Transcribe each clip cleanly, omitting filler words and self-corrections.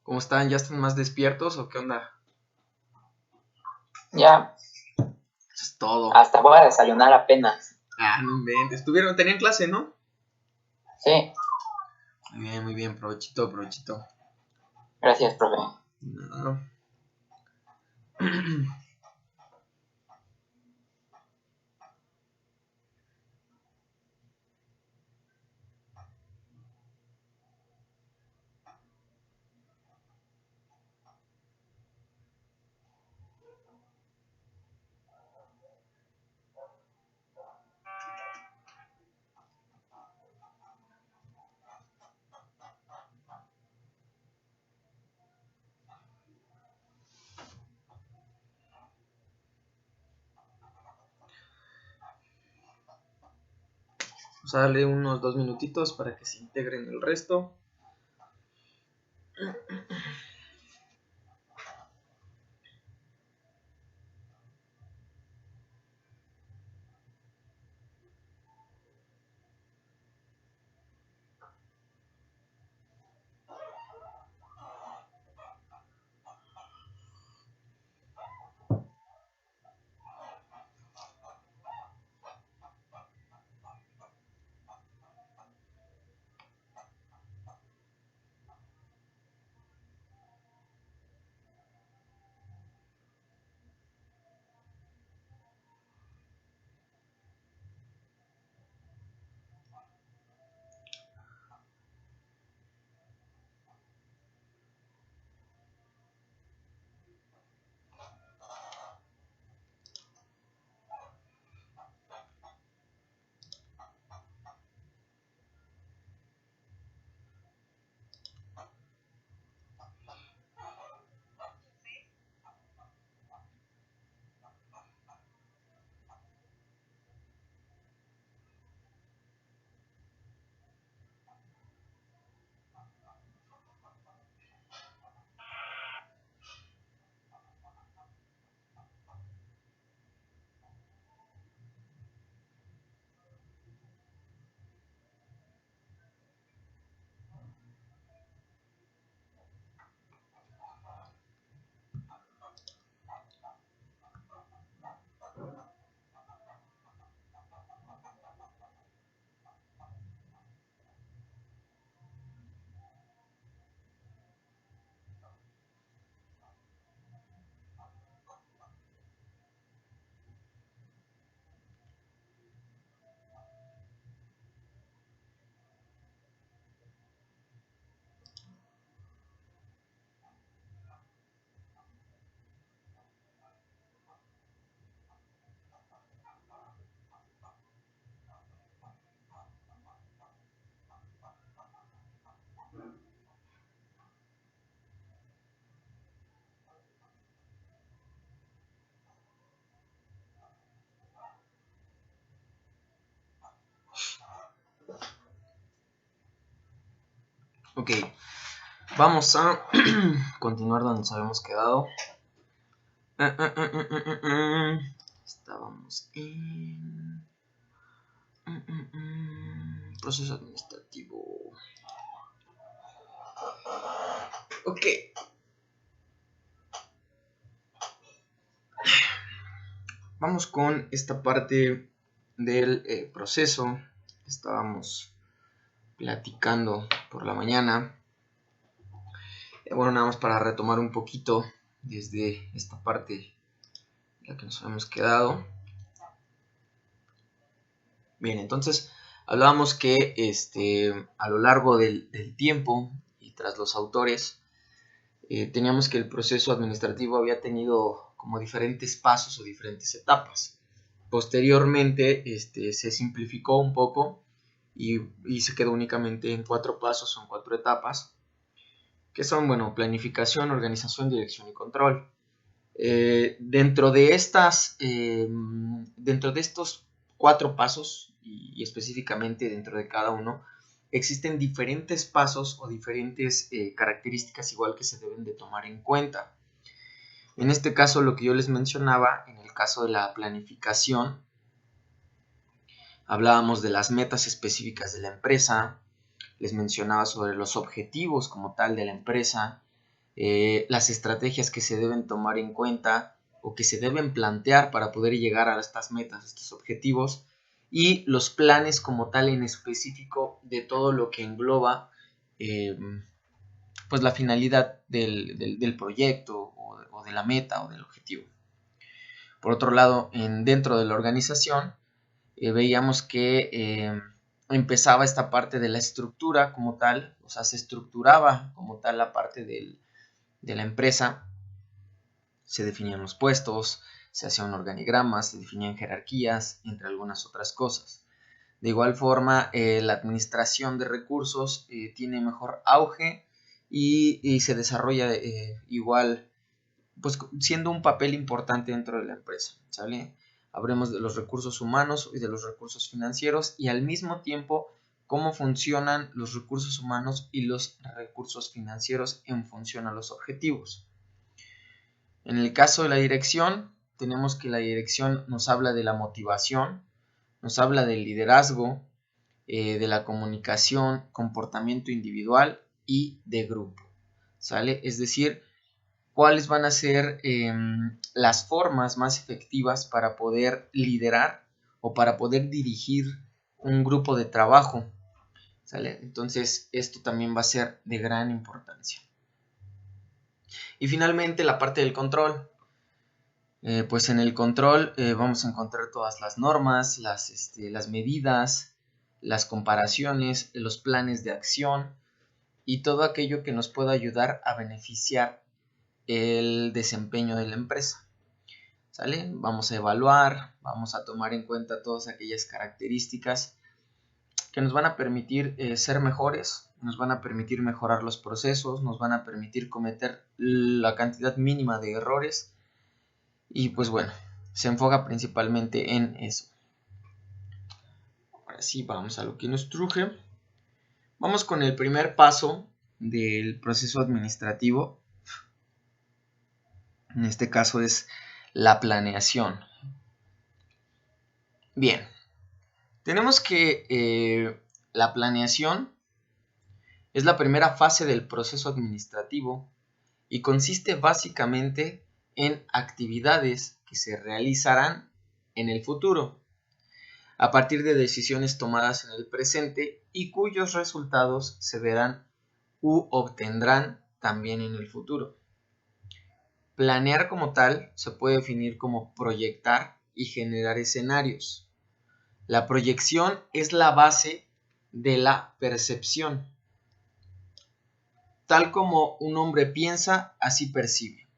¿Cómo están? ¿Ya están más despiertos o qué onda? Ya, Eso es todo. hasta voy a desayunar apenas. No inventes. Tenían clase, ¿no? Sí, Muy bien, provechito, provechito. gracias, profe. No. Vamos a darle unos 2 minutitos para que se integren el resto. Ok, vamos a continuar donde nos habíamos quedado. Estábamos en proceso administrativo. Ok, vamos con esta parte del proceso. Estábamos platicando por la mañana. Bueno, nada más para retomar un poquito desde esta parte en la que nos habíamos quedado. Bien, entonces hablábamos que a lo largo del tiempo y tras los autores, teníamos que el proceso administrativo había tenido como diferentes pasos o diferentes etapas. Posteriormente se simplificó un poco y se quedó únicamente en 4 pasos o en 4 etapas, que son, bueno, planificación, organización, dirección y control. Dentro de estos 4 pasos y específicamente dentro de cada uno, existen diferentes pasos o diferentes características igual que se deben de tomar en cuenta. En este caso, lo que yo les mencionaba, en el caso de la planificación, hablábamos de las metas específicas de la empresa, les mencionaba sobre los objetivos como tal de la empresa, las estrategias que se deben tomar en cuenta o que se deben plantear para poder llegar a estas metas, estos objetivos, y los planes como tal en específico de todo lo que engloba pues la finalidad del proyecto o de la meta o del objetivo. Por otro lado, dentro de la organización, veíamos que empezaba esta parte de la estructura como tal, o sea, se estructuraba como tal la parte de la empresa, se definían los puestos, se hacía un organigrama, se definían jerarquías, entre algunas otras cosas. De igual forma, la administración de recursos tiene mejor auge y se desarrolla igual, pues siendo un papel importante dentro de la empresa, ¿sale? Hablemos de los recursos humanos y de los recursos financieros y al mismo tiempo cómo funcionan los recursos humanos y los recursos financieros en función a los objetivos. En el caso de la dirección, tenemos que la dirección nos habla de la motivación, nos habla del liderazgo, de la comunicación, comportamiento individual y de grupo, ¿sale? Es decir, cuáles van a ser las formas más efectivas para poder liderar o para poder dirigir un grupo de trabajo, ¿sale? Entonces, esto también va a ser de gran importancia. Y finalmente, la parte del control. Pues en el control vamos a encontrar todas las normas, las medidas, las comparaciones, los planes de acción y todo aquello que nos pueda ayudar a beneficiar el desempeño de la empresa. ¿Sale? Vamos a evaluar, vamos a tomar en cuenta todas aquellas características que nos van a permitir ser mejores, nos van a permitir mejorar los procesos, nos van a permitir cometer la cantidad mínima de errores y pues bueno, se enfoca principalmente en eso. Ahora sí, vamos a lo que nos truje. Vamos con el primer paso del proceso administrativo. En este caso es la planeación. Bien, tenemos que la planeación es la primera fase del proceso administrativo y consiste básicamente en actividades que se realizarán en el futuro, a partir de decisiones tomadas en el presente y cuyos resultados se verán u obtendrán también en el futuro. Planear como tal se puede definir como proyectar y generar escenarios. La proyección es la base de la percepción. Tal como un hombre piensa, así percibe.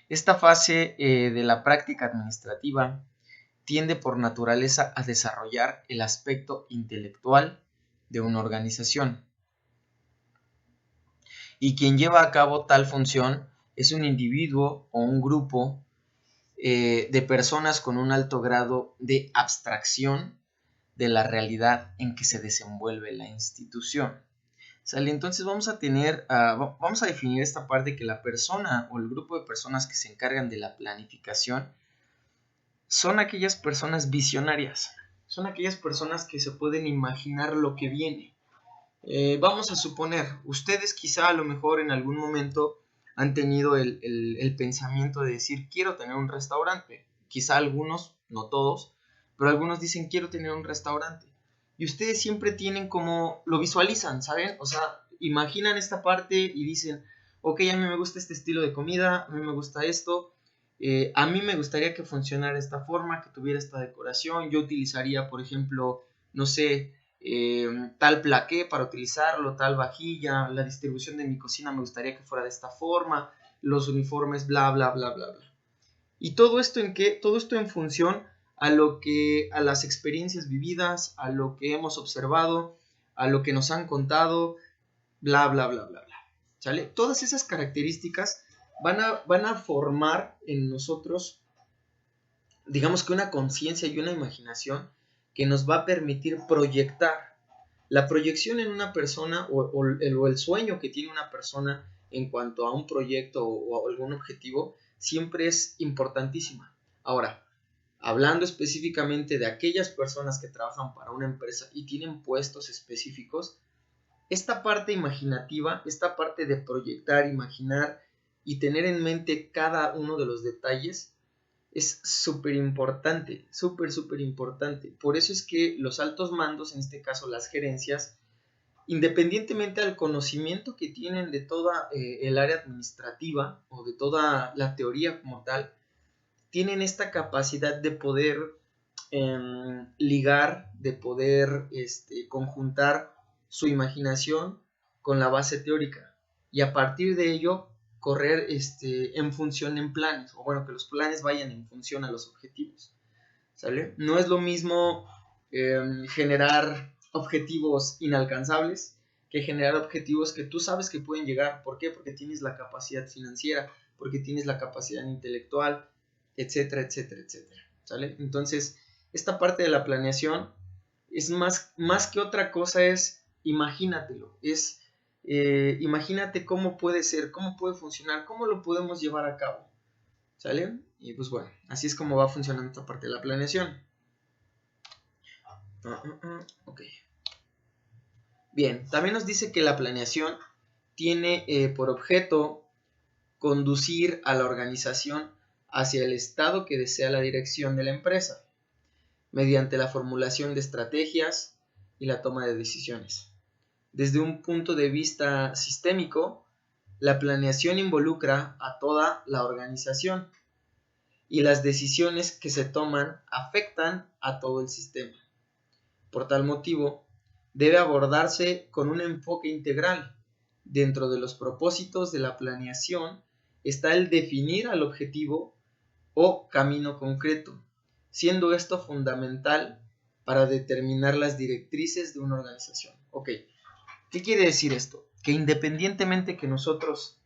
Esta fase de la práctica administrativa tiende por naturaleza a desarrollar el aspecto intelectual de una organización. Y quien lleva a cabo tal función es un individuo o un grupo de personas con un alto grado de abstracción de la realidad en que se desenvuelve la institución. ¿Sale? Entonces vamos a definir esta parte que la persona o el grupo de personas que se encargan de la planificación son aquellas personas visionarias, son aquellas personas que se pueden imaginar lo que viene. Vamos a suponer, ustedes quizá a lo mejor en algún momento han tenido el pensamiento de decir quiero tener un restaurante. Quizá algunos, no todos, pero algunos dicen quiero tener un restaurante. Y ustedes siempre tienen como, lo visualizan, ¿saben? O sea, imaginan esta parte y dicen, ok, a mí me gusta este estilo de comida, a mí me gusta esto, a mí me gustaría que funcionara de esta forma, que tuviera esta decoración. Yo utilizaría, por ejemplo, no sé, tal plaqué para utilizarlo, tal vajilla, la distribución de mi cocina me gustaría que fuera de esta forma, los uniformes, bla, bla, bla, bla, bla. ¿Y todo esto en qué? Todo esto en función a las experiencias vividas, a lo que hemos observado, a lo que nos han contado, bla, bla, bla, bla, bla. ¿Sale? Todas esas características van a formar en nosotros, digamos que una conciencia y una imaginación que nos va a permitir proyectar. La proyección en una persona o el sueño que tiene una persona en cuanto a un proyecto o a algún objetivo siempre es importantísima. Ahora, hablando específicamente de aquellas personas que trabajan para una empresa y tienen puestos específicos, esta parte imaginativa, esta parte de proyectar, imaginar y tener en mente cada uno de los detalles es súper importante, súper importante. Por eso es que los altos mandos, en este caso las gerencias, independientemente al conocimiento que tienen de toda el área administrativa o de toda la teoría como tal, tienen esta capacidad de poder ligar, de poder conjuntar su imaginación con la base teórica y a partir de ello correr en función en planes, o bueno, que los planes vayan en función a los objetivos, ¿sale? No es lo mismo generar objetivos inalcanzables que generar objetivos que tú sabes que pueden llegar. ¿Por qué? Porque tienes la capacidad financiera, porque tienes la capacidad intelectual, etcétera, etcétera, etcétera, ¿sale? Entonces, esta parte de la planeación es más que otra cosa, es imagínatelo, imagínate cómo puede ser, cómo puede funcionar, cómo lo podemos llevar a cabo, ¿sale? Y pues bueno, así es como va funcionando esta parte de la planeación. Ok. Bien, también nos dice que la planeación tiene por objeto conducir a la organización hacia el estado que desea la dirección de la empresa, mediante la formulación de estrategias y la toma de decisiones. Desde un punto de vista sistémico, la planeación involucra a toda la organización y las decisiones que se toman afectan a todo el sistema. Por tal motivo, debe abordarse con un enfoque integral. Dentro de los propósitos de la planeación está el definir al objetivo o camino concreto, siendo esto fundamental para determinar las directrices de una organización. Ok, ¿qué quiere decir esto? Que independientemente que nosotros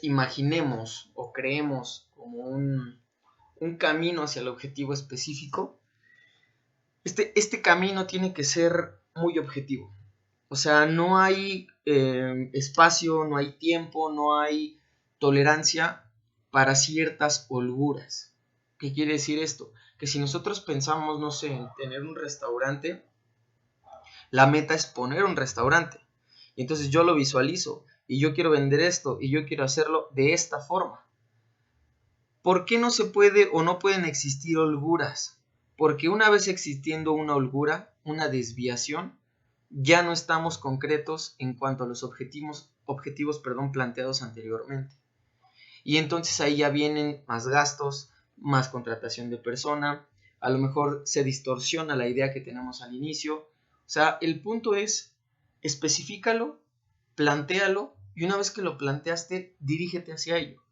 imaginemos o creemos como un camino hacia el objetivo específico, este camino tiene que ser muy objetivo. O sea, no hay espacio, no hay tiempo, no hay tolerancia para ciertas holguras. ¿Qué quiere decir esto? Que si nosotros pensamos, no sé, en tener un restaurante, la meta es poner un restaurante. Y entonces yo lo visualizo y yo quiero vender esto y yo quiero hacerlo de esta forma. ¿Por qué no se puede o no pueden existir holguras? Porque una vez existiendo una holgura, una desviación, ya no estamos concretos en cuanto a los objetivos planteados anteriormente. Y entonces ahí ya vienen más gastos, más contratación de persona, a lo mejor se distorsiona la idea que tenemos al inicio. O sea, el punto es, especifícalo, plantéalo, y una vez que lo planteaste, dirígete hacia ello.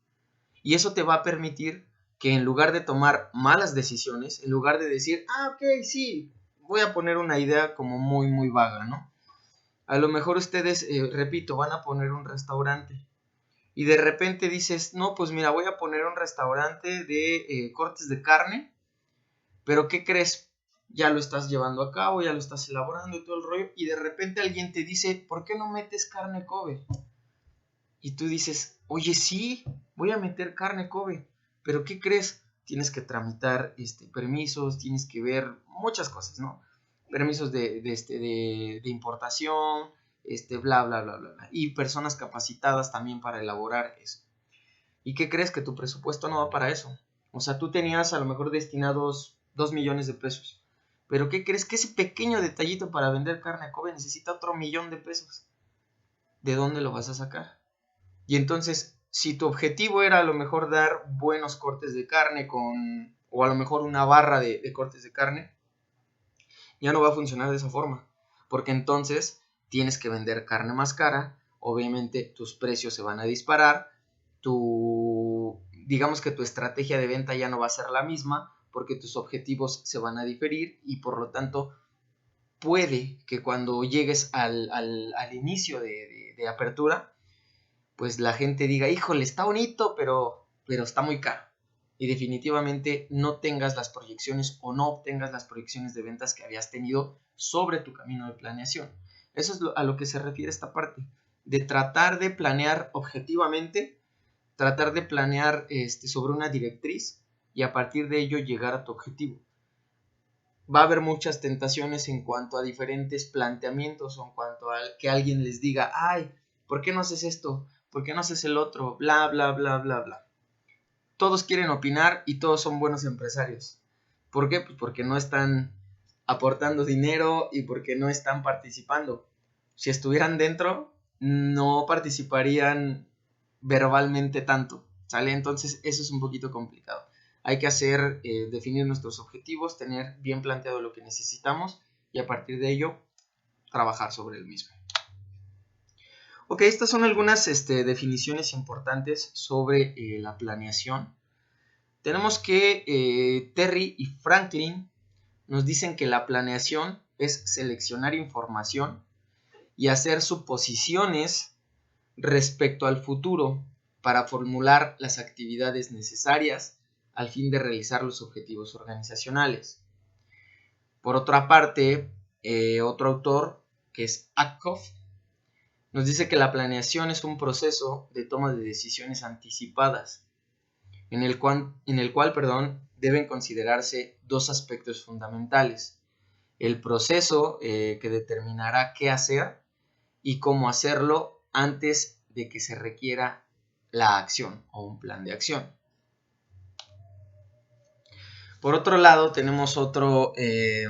Y eso te va a permitir que en lugar de tomar malas decisiones, en lugar de decir, ok, sí, voy a poner una idea como muy vaga, ¿no? A lo mejor ustedes, repito, van a poner un restaurante y de repente dices, no, pues mira, voy a poner un restaurante de cortes de carne, pero ¿qué crees? Ya lo estás llevando a cabo, ya lo estás elaborando y todo el rollo, y de repente alguien te dice, ¿por qué no metes carne Kobe? Y tú dices, oye, sí, voy a meter carne Kobe, pero ¿qué crees? Tienes que tramitar permisos, tienes que ver muchas cosas, ¿no? Permisos de importación, bla, bla, bla, bla, bla. Y personas capacitadas también para elaborar eso. ¿Y qué crees? Que tu presupuesto no va para eso. O sea, tú tenías a lo mejor destinados 2 millones de pesos. Pero ¿qué crees? Que ese pequeño detallito para vender carne Kobe necesita otro 1,000,000 de pesos. ¿De dónde lo vas a sacar? Y entonces, si tu objetivo era a lo mejor dar buenos cortes de carne o a lo mejor una barra de cortes de carne, ya no va a funcionar de esa forma. Porque entonces tienes que vender carne más cara, obviamente tus precios se van a disparar, digamos que tu estrategia de venta ya no va a ser la misma, porque tus objetivos se van a diferir y por lo tanto puede que cuando llegues al inicio de apertura, pues la gente diga, híjole, está bonito, pero está muy caro. Y definitivamente no tengas las proyecciones o no obtengas las proyecciones de ventas que habías tenido sobre tu camino de planeación. Eso es a lo que se refiere esta parte, de tratar de planear objetivamente, tratar de planear sobre una directriz y a partir de ello llegar a tu objetivo. va a haber muchas tentaciones en cuanto a diferentes planteamientos o en cuanto a que alguien les diga, ay, ¿por qué no haces esto? ¿Por qué no haces el otro? Bla, bla, bla, bla, bla. Todos quieren opinar y todos son buenos empresarios. ¿Por qué? Pues porque no están aportando dinero y porque no están participando. Si estuvieran dentro, no participarían verbalmente tanto, ¿sale? Entonces eso es un poquito complicado. Hay que definir nuestros objetivos, tener bien planteado lo que necesitamos y a partir de ello trabajar sobre el mismo. Ok, estas son algunas definiciones importantes sobre la planeación. Tenemos que Terry y Franklin nos dicen que la planeación es seleccionar información y hacer suposiciones respecto al futuro para formular las actividades necesarias al fin de realizar los objetivos organizacionales. Por otra parte, otro autor, que es Ackoff, nos dice que la planeación es un proceso de toma de decisiones anticipadas, en el cual deben considerarse dos aspectos fundamentales. El proceso que determinará qué hacer y cómo hacerlo antes de que se requiera la acción o un plan de acción. Por otro lado, tenemos otro, se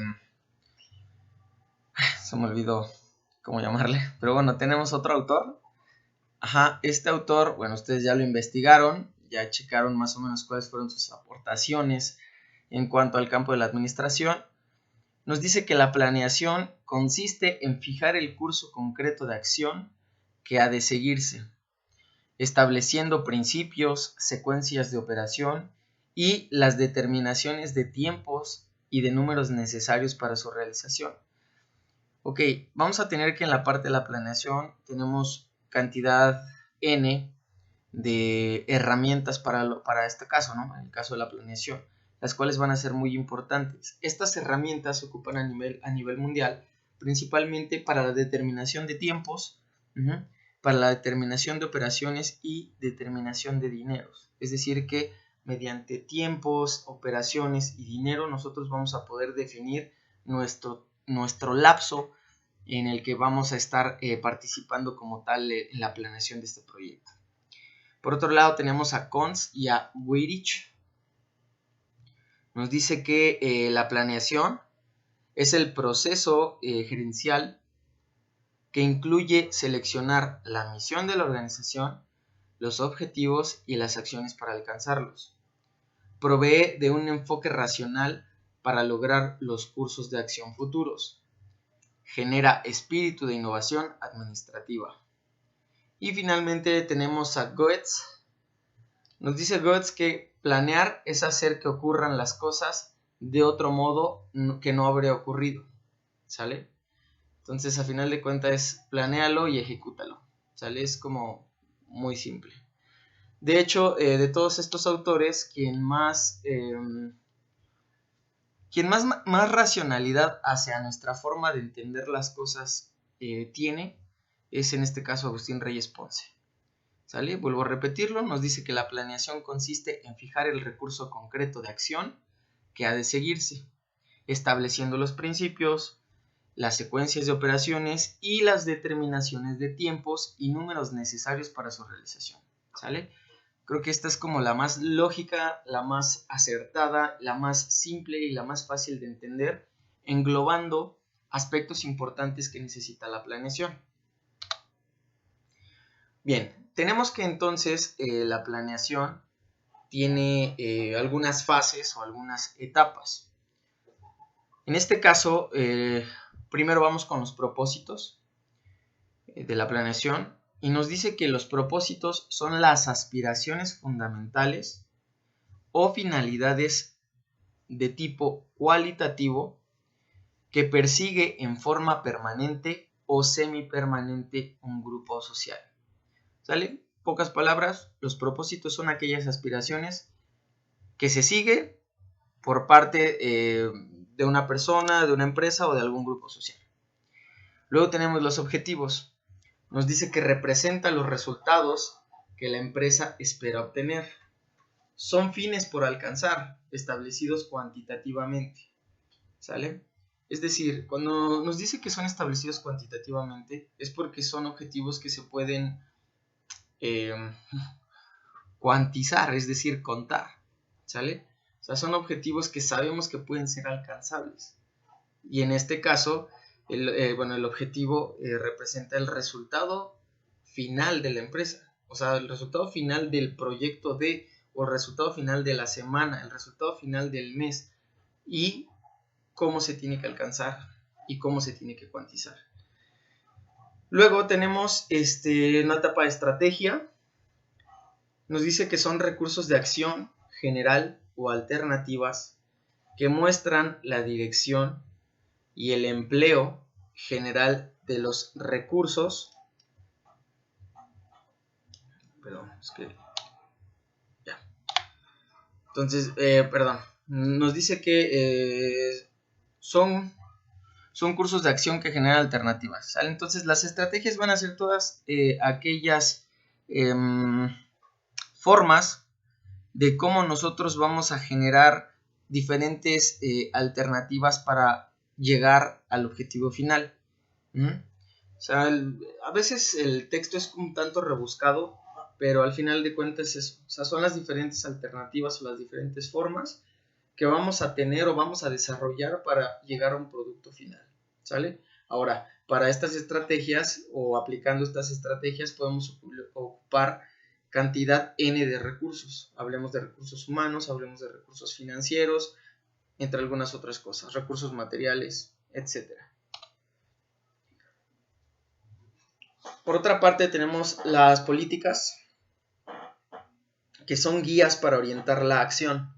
me olvidó cómo llamarle, pero bueno, tenemos otro autor. Este autor, bueno, ustedes ya lo investigaron, ya checaron más o menos cuáles fueron sus aportaciones en cuanto al campo de la administración. Nos dice que la planeación consiste en fijar el curso concreto de acción que ha de seguirse, estableciendo principios, secuencias de operación y las determinaciones de tiempos y de números necesarios para su realización. Ok, vamos a tener que en la parte de la planeación tenemos cantidad N de herramientas para este caso, ¿no? En el caso de la planeación, las cuales van a ser muy importantes. Estas herramientas se ocupan a nivel mundial, principalmente para la determinación de tiempos, para la determinación de operaciones y determinación de dineros. Es decir, que mediante tiempos, operaciones y dinero nosotros vamos a poder definir nuestro lapso en el que vamos a estar participando como tal en la planeación de este proyecto. Por otro lado tenemos a Cons y a Weirich. Nos dice que la planeación es el proceso gerencial que incluye seleccionar la misión de la organización, los objetivos y las acciones para alcanzarlos. Provee de un enfoque racional para lograr los cursos de acción futuros. Genera espíritu de innovación administrativa. Y finalmente tenemos a Goetz. Nos dice Goetz que planear es hacer que ocurran las cosas de otro modo que no habría ocurrido. ¿Sale? Entonces, a final de cuentas, es planéalo y ejecútalo. ¿Sale? Es como muy simple. De hecho, de todos estos autores, quien más racionalidad hacia nuestra forma de entender las cosas tiene, es en este caso Agustín Reyes Ponce. ¿Sale? Vuelvo a repetirlo, nos dice que la planeación consiste en fijar el recurso concreto de acción que ha de seguirse, estableciendo los principios, las secuencias de operaciones y las determinaciones de tiempos y números necesarios para su realización. ¿Sale? Creo que esta es como la más lógica, la más acertada, la más simple y la más fácil de entender, englobando aspectos importantes que necesita la planeación. Bien, tenemos que entonces la planeación tiene algunas fases o algunas etapas. En este caso, primero vamos con los propósitos de la planeación y nos dice que los propósitos son las aspiraciones fundamentales o finalidades de tipo cualitativo que persigue en forma permanente o semipermanente un grupo social. ¿Sale? Pocas palabras, los propósitos son aquellas aspiraciones que se sigue por parte de una persona, de una empresa o de algún grupo social. Luego tenemos los objetivos. Nos dice que representa los resultados que la empresa espera obtener. Son fines por alcanzar, establecidos cuantitativamente. ¿sale? Es decir, cuando nos dice que son establecidos cuantitativamente, es porque son objetivos que se pueden cuantizar, es decir, contar, ¿sale? O sea, son objetivos que sabemos que pueden ser alcanzables. Y en este caso, el objetivo representa el resultado final de la empresa. O sea, el resultado final del proyecto o el resultado final de la semana, el resultado final del mes. Y cómo se tiene que alcanzar y cómo se tiene que cuantizar. Luego tenemos una etapa de estrategia. Nos dice que son recursos de acción general o alternativas que muestran la dirección y el empleo general de los recursos. Perdón, es que ya. Entonces, nos dice que son cursos de acción que generan alternativas, ¿sale? Entonces, las estrategias van a ser todas aquellas formas de cómo nosotros vamos a generar diferentes alternativas para llegar al objetivo final. O sea, a veces el texto es un tanto rebuscado, pero al final de cuentas es eso. O sea, son las diferentes alternativas o las diferentes formas que vamos a tener o vamos a desarrollar para llegar a un producto final, ¿sale? Ahora, para estas estrategias o aplicando estas estrategias podemos ocupar cantidad N de recursos. Hablemos de recursos humanos, hablemos de recursos financieros, entre algunas otras cosas, recursos materiales, etc. Por otra parte tenemos las políticas, que son guías para orientar la acción.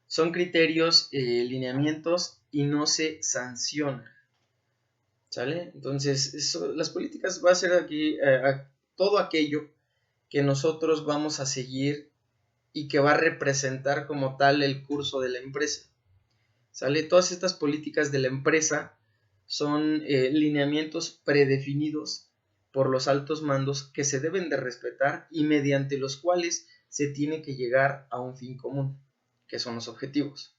Son criterios, lineamientos y no se sancionan, ¿sale? Entonces, las políticas va a ser aquí todo aquello que nosotros vamos a seguir y que va a representar como tal el curso de la empresa, ¿sale? Todas estas políticas de la empresa son lineamientos predefinidos por los altos mandos que se deben de respetar y mediante los cuales se tiene que llegar a un fin común, que son los objetivos.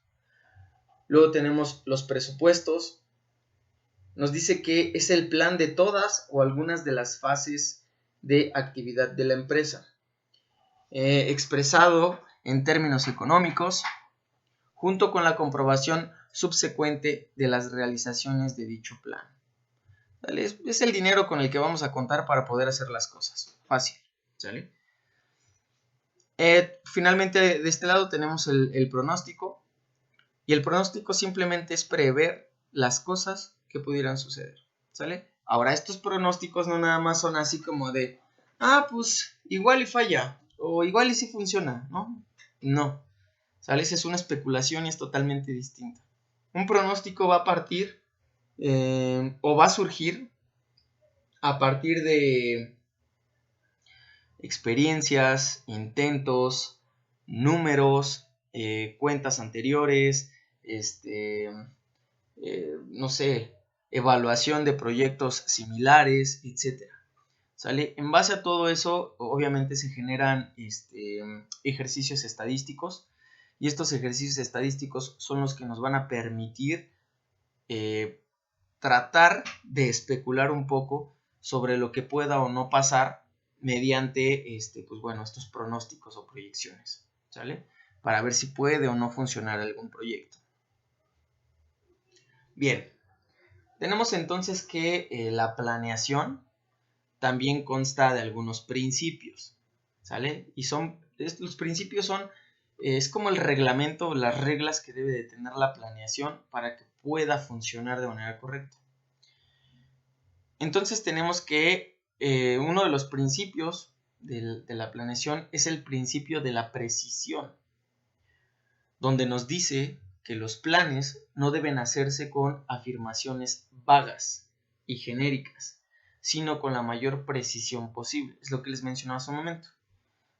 Luego tenemos los presupuestos. Nos dice que es el plan de todas o algunas de las fases de actividad de la empresa, expresado en términos económicos, junto con la comprobación subsecuente de las realizaciones de dicho plan. ¿Sale? Es el dinero con el que vamos a contar para poder hacer las cosas. Fácil, ¿sale? Finalmente, de este lado tenemos el pronóstico. Y el pronóstico simplemente es prever las cosas que pudieran suceder, ¿sale? Ahora, estos pronósticos no nada más son así como de, pues igual y falla, o igual y sí funciona, ¿no? No, ¿sale? Esa es una especulación y es totalmente distinta. Un pronóstico va a partir o va a surgir a partir de experiencias, intentos, números, cuentas anteriores, no sé, evaluación de proyectos similares, etc. ¿Sale? En base a todo eso, obviamente se generan ejercicios estadísticos, y estos ejercicios estadísticos son los que nos van a permitir tratar de especular un poco sobre lo que pueda o no pasar mediante estos pronósticos o proyecciones, ¿sale? Para ver si puede o no funcionar algún proyecto. Bien, tenemos entonces que la planeación también consta de algunos principios, ¿sale? Y los principios es como el reglamento, las reglas que debe de tener la planeación para que pueda funcionar de manera correcta. Entonces tenemos que uno de los principios de la planeación es el principio de la precisión, donde nos dice que los planes no deben hacerse con afirmaciones vagas y genéricas, sino con la mayor precisión posible. Es lo que les mencionaba hace un momento.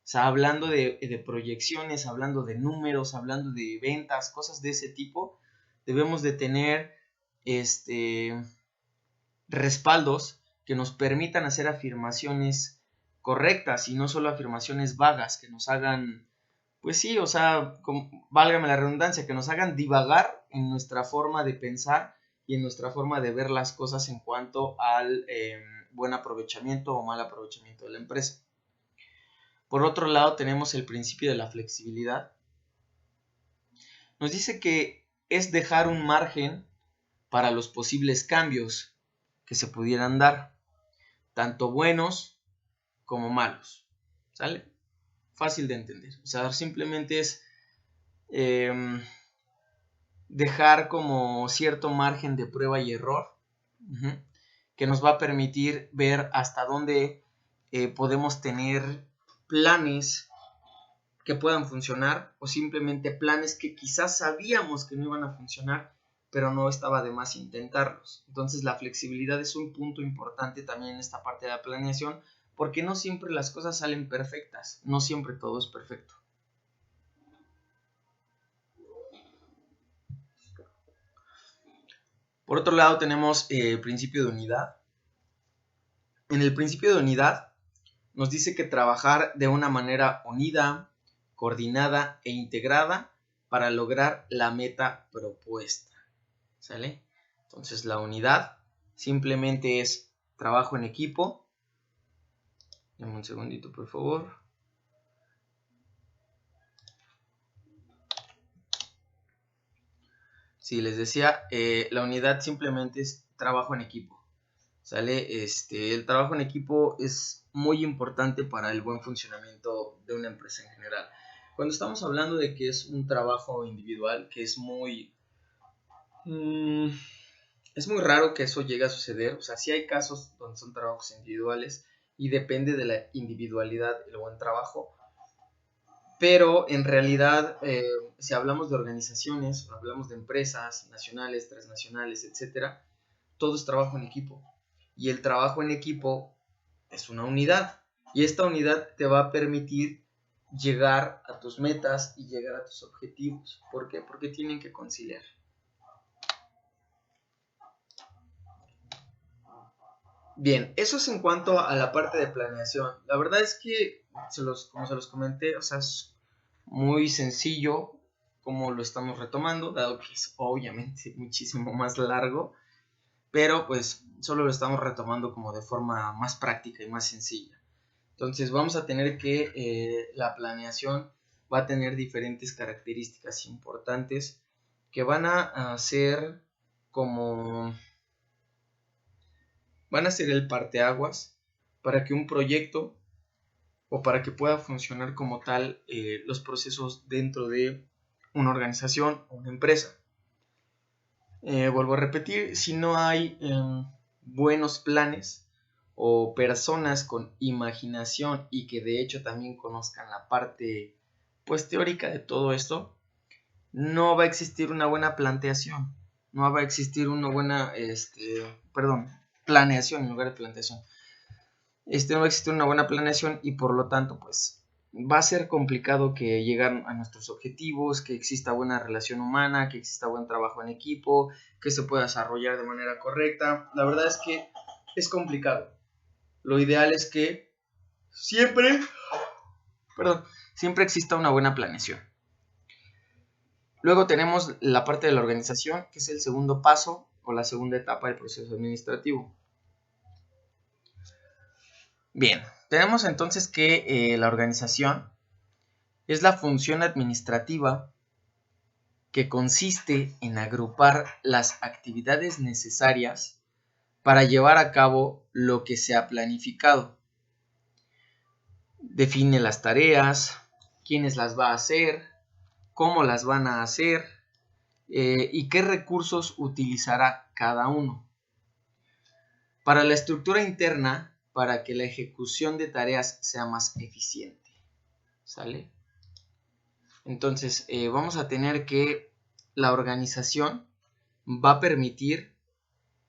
O sea, hablando de proyecciones, hablando de números, hablando de ventas, cosas de ese tipo, debemos de tener respaldos que nos permitan hacer afirmaciones correctas y no solo afirmaciones vagas que nos hagan pues sí, o sea, válgame la redundancia, que nos hagan divagar en nuestra forma de pensar y en nuestra forma de ver las cosas en cuanto al buen aprovechamiento o mal aprovechamiento de la empresa. Por otro lado, tenemos el principio de la flexibilidad. Nos dice que es dejar un margen para los posibles cambios que se pudieran dar, tanto buenos como malos, ¿sale? Fácil de entender, o sea, simplemente es dejar como cierto margen de prueba y error, que nos va a permitir ver hasta dónde podemos tener planes que puedan funcionar o simplemente planes que quizás sabíamos que no iban a funcionar, pero no estaba de más intentarlos. Entonces la flexibilidad es un punto importante también en esta parte de la planeación, porque no siempre las cosas salen perfectas, no siempre todo es perfecto. Por otro lado tenemos el principio de unidad. En el principio de unidad nos dice que trabajar de una manera unida, coordinada e integrada para lograr la meta propuesta, ¿sale? Entonces la unidad simplemente es trabajo en equipo. Dame un segundito, por favor. Sí, les decía, la unidad simplemente es trabajo en equipo, ¿sale? El trabajo en equipo es muy importante para el buen funcionamiento de una empresa en general. Cuando estamos hablando de que es un trabajo individual, que es muy raro que eso llegue a suceder. O sea, sí hay casos donde son trabajos individuales y depende de la individualidad el buen trabajo. Pero en realidad, si hablamos de organizaciones, hablamos de empresas nacionales, transnacionales, etcétera, todo es trabajo en equipo. Y el trabajo en equipo es una unidad. Y esta unidad te va a permitir llegar a tus metas y llegar a tus objetivos. ¿Por qué? Porque tienen que conciliar. Bien, eso es en cuanto a la parte de planeación. La verdad es que, como se los comenté, o sea, es muy sencillo como lo estamos retomando, dado que es obviamente muchísimo más largo, pero pues solo lo estamos retomando como de forma más práctica y más sencilla. Entonces vamos a tener que la planeación va a tener diferentes características importantes que van a ser como... van a ser el parteaguas para que un proyecto o para que pueda funcionar como tal los procesos dentro de una organización o una empresa. Vuelvo a repetir, si no hay buenos planes o personas con imaginación y que de hecho también conozcan la parte pues teórica de todo esto, no va a existir una buena planteación, no va a existir una buena planeación en lugar de planteación. No va a existir una buena planeación y por lo tanto pues va a ser complicado que llegar a nuestros objetivos, que exista buena relación humana, que exista buen trabajo en equipo, que se pueda desarrollar de manera correcta. La verdad es que es complicado. Lo ideal es que siempre exista una buena planeación. Luego tenemos la parte de la organización, que es el segundo paso o la segunda etapa del proceso administrativo. Bien, tenemos entonces que la organización es la función administrativa que consiste en agrupar las actividades necesarias para llevar a cabo lo que se ha planificado. Define las tareas, quiénes las va a hacer, cómo las van a hacer y qué recursos utilizará cada uno. Para la estructura interna, para que la ejecución de tareas sea más eficiente. ¿Sale? Entonces, vamos a tener que la organización va a permitir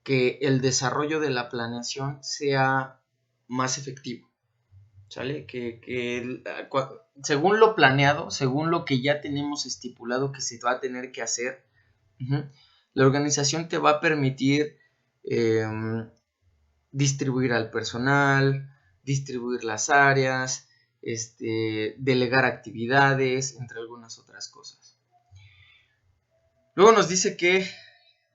que el desarrollo de la planeación sea más efectivo. ¿Sale? Según lo planeado, según lo que ya tenemos estipulado que se va a tener que hacer, la organización te va a permitir distribuir al personal, distribuir las áreas, delegar actividades, entre algunas otras cosas. Luego nos dice que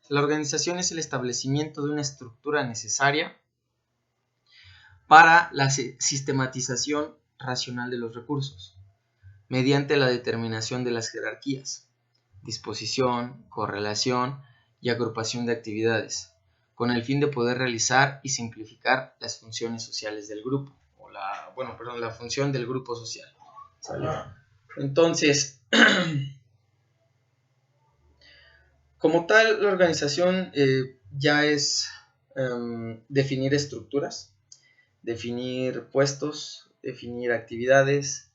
la organización es el establecimiento de una estructura necesaria para la sistematización racional de los recursos, mediante la determinación de las jerarquías, disposición, correlación y agrupación de actividades, con el fin de poder realizar y simplificar las funciones sociales del grupo, o la función del grupo social. ¿Sale? Entonces, como tal, la organización ya es definir estructuras, definir puestos, definir actividades,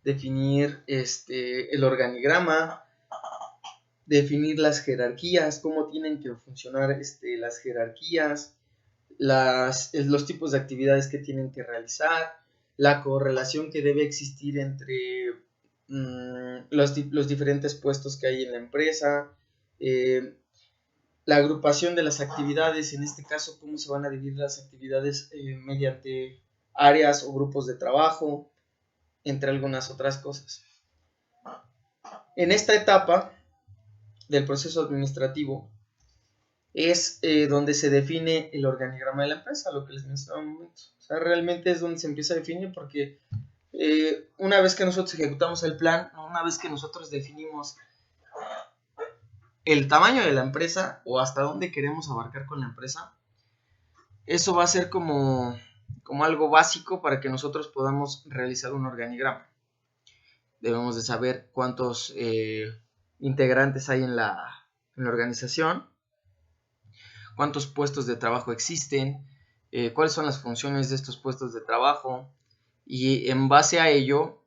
definir el organigrama, definir las jerarquías, cómo tienen que funcionar las jerarquías, los tipos de actividades que tienen que realizar, la correlación que debe existir entre los diferentes puestos que hay en la empresa, la agrupación de las actividades, en este caso, cómo se van a dividir las actividades mediante áreas o grupos de trabajo, entre algunas otras cosas. En esta etapa del proceso administrativo es donde se define el organigrama de la empresa, lo que les mencionaba un momento. O sea, realmente es donde se empieza a definir porque una vez que nosotros ejecutamos el plan, una vez que nosotros definimos el tamaño de la empresa o hasta dónde queremos abarcar con la empresa, eso va a ser como algo básico para que nosotros podamos realizar un organigrama. Debemos de saber cuántos integrantes hay en la organización, cuántos puestos de trabajo existen, cuáles son las funciones de estos puestos de trabajo, y en base a ello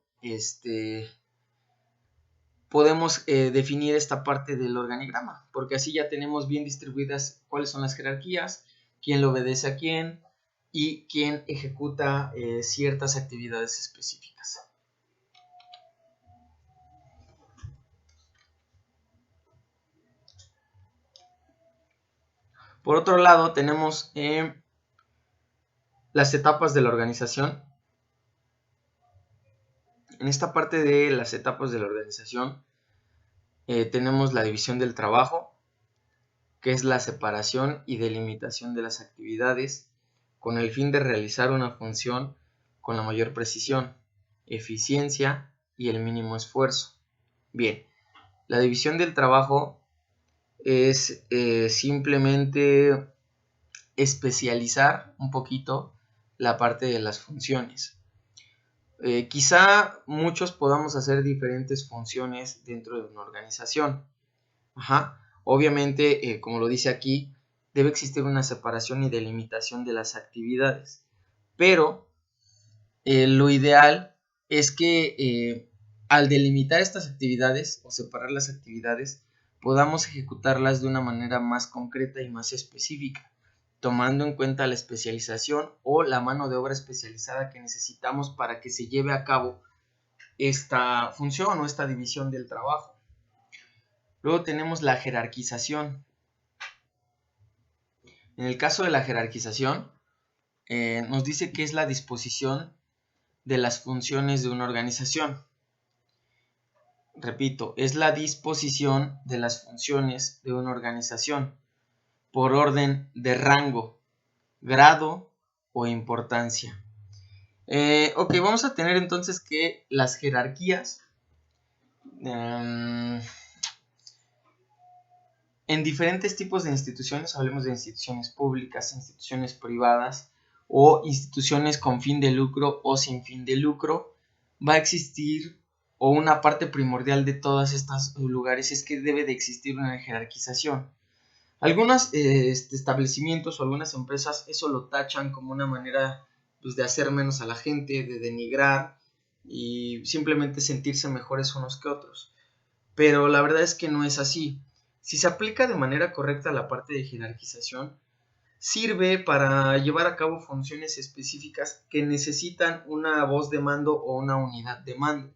podemos definir esta parte del organigrama, porque así ya tenemos bien distribuidas cuáles son las jerarquías, quién le obedece a quién y quién ejecuta ciertas actividades específicas. Por otro lado, tenemos las etapas de la organización. En esta parte de las etapas de la organización tenemos la división del trabajo, que es la separación y delimitación de las actividades con el fin de realizar una función con la mayor precisión, eficiencia y el mínimo esfuerzo. Bien, la división del trabajo es simplemente especializar un poquito la parte de las funciones. Quizá muchos podamos hacer diferentes funciones dentro de una organización. Obviamente, como lo dice aquí, debe existir una separación y delimitación de las actividades, pero lo ideal es que al delimitar estas actividades o separar las actividades, podamos ejecutarlas de una manera más concreta y más específica, tomando en cuenta la especialización o la mano de obra especializada que necesitamos para que se lleve a cabo esta función o esta división del trabajo. Luego tenemos la jerarquización. En el caso de la jerarquización, nos dice que es la disposición de las funciones de una organización. Repito, es la disposición de las funciones de una organización por orden de rango, grado o importancia. Vamos a tener entonces que las jerarquías en diferentes tipos de instituciones, hablemos de instituciones públicas, instituciones privadas o instituciones con fin de lucro o sin fin de lucro, va a existir, o una parte primordial de todos estos lugares es que debe de existir una jerarquización. Algunos establecimientos o algunas empresas eso lo tachan como una manera de hacer menos a la gente, de denigrar y simplemente sentirse mejores unos que otros. Pero la verdad es que no es así. Si se aplica de manera correcta la parte de jerarquización, sirve para llevar a cabo funciones específicas que necesitan una voz de mando o una unidad de mando.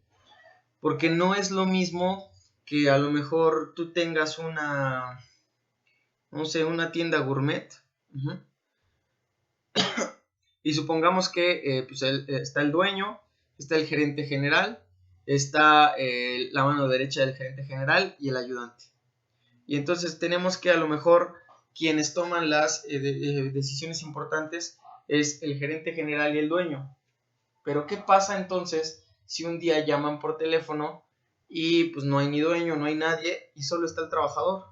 Porque no es lo mismo que a lo mejor tú tengas una tienda gourmet, y supongamos que está el dueño está el gerente general, está la mano derecha del gerente general y el ayudante. Y entonces tenemos que a lo mejor quienes toman las decisiones importantes es el gerente general y el dueño. Pero ¿qué pasa entonces si un día llaman por teléfono y pues no hay ni dueño, no hay nadie y solo está el trabajador?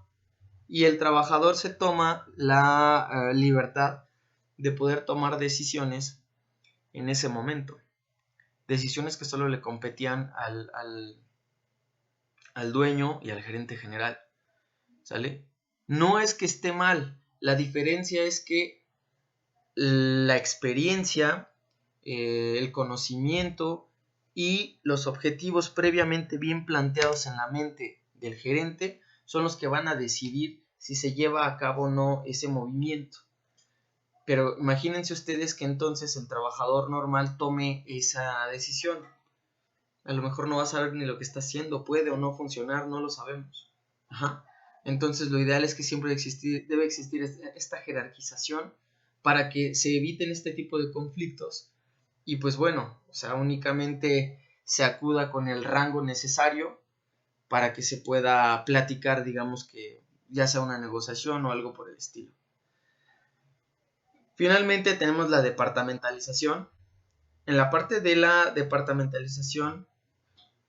Y el trabajador se toma la libertad de poder tomar decisiones en ese momento. Decisiones que solo le competían al dueño y al gerente general. ¿Sale? No es que esté mal, la diferencia es que la experiencia, el conocimiento y los objetivos previamente bien planteados en la mente del gerente son los que van a decidir si se lleva a cabo o no ese movimiento. Pero imagínense ustedes que entonces el trabajador normal tome esa decisión. A lo mejor no va a saber ni lo que está haciendo, puede o no funcionar, no lo sabemos. Ajá. Entonces lo ideal es que siempre debe existir esta jerarquización para que se eviten este tipo de conflictos y pues bueno, o sea, únicamente se acuda con el rango necesario para que se pueda platicar, digamos que ya sea una negociación o algo por el estilo. Finalmente tenemos la departamentalización. En la parte de la departamentalización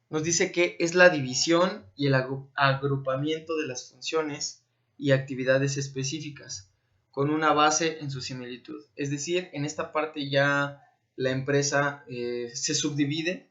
nos dice que es la división y el agrupamiento de las funciones y actividades específicas con una base en su similitud. Es decir, en esta parte ya la empresa se subdivide,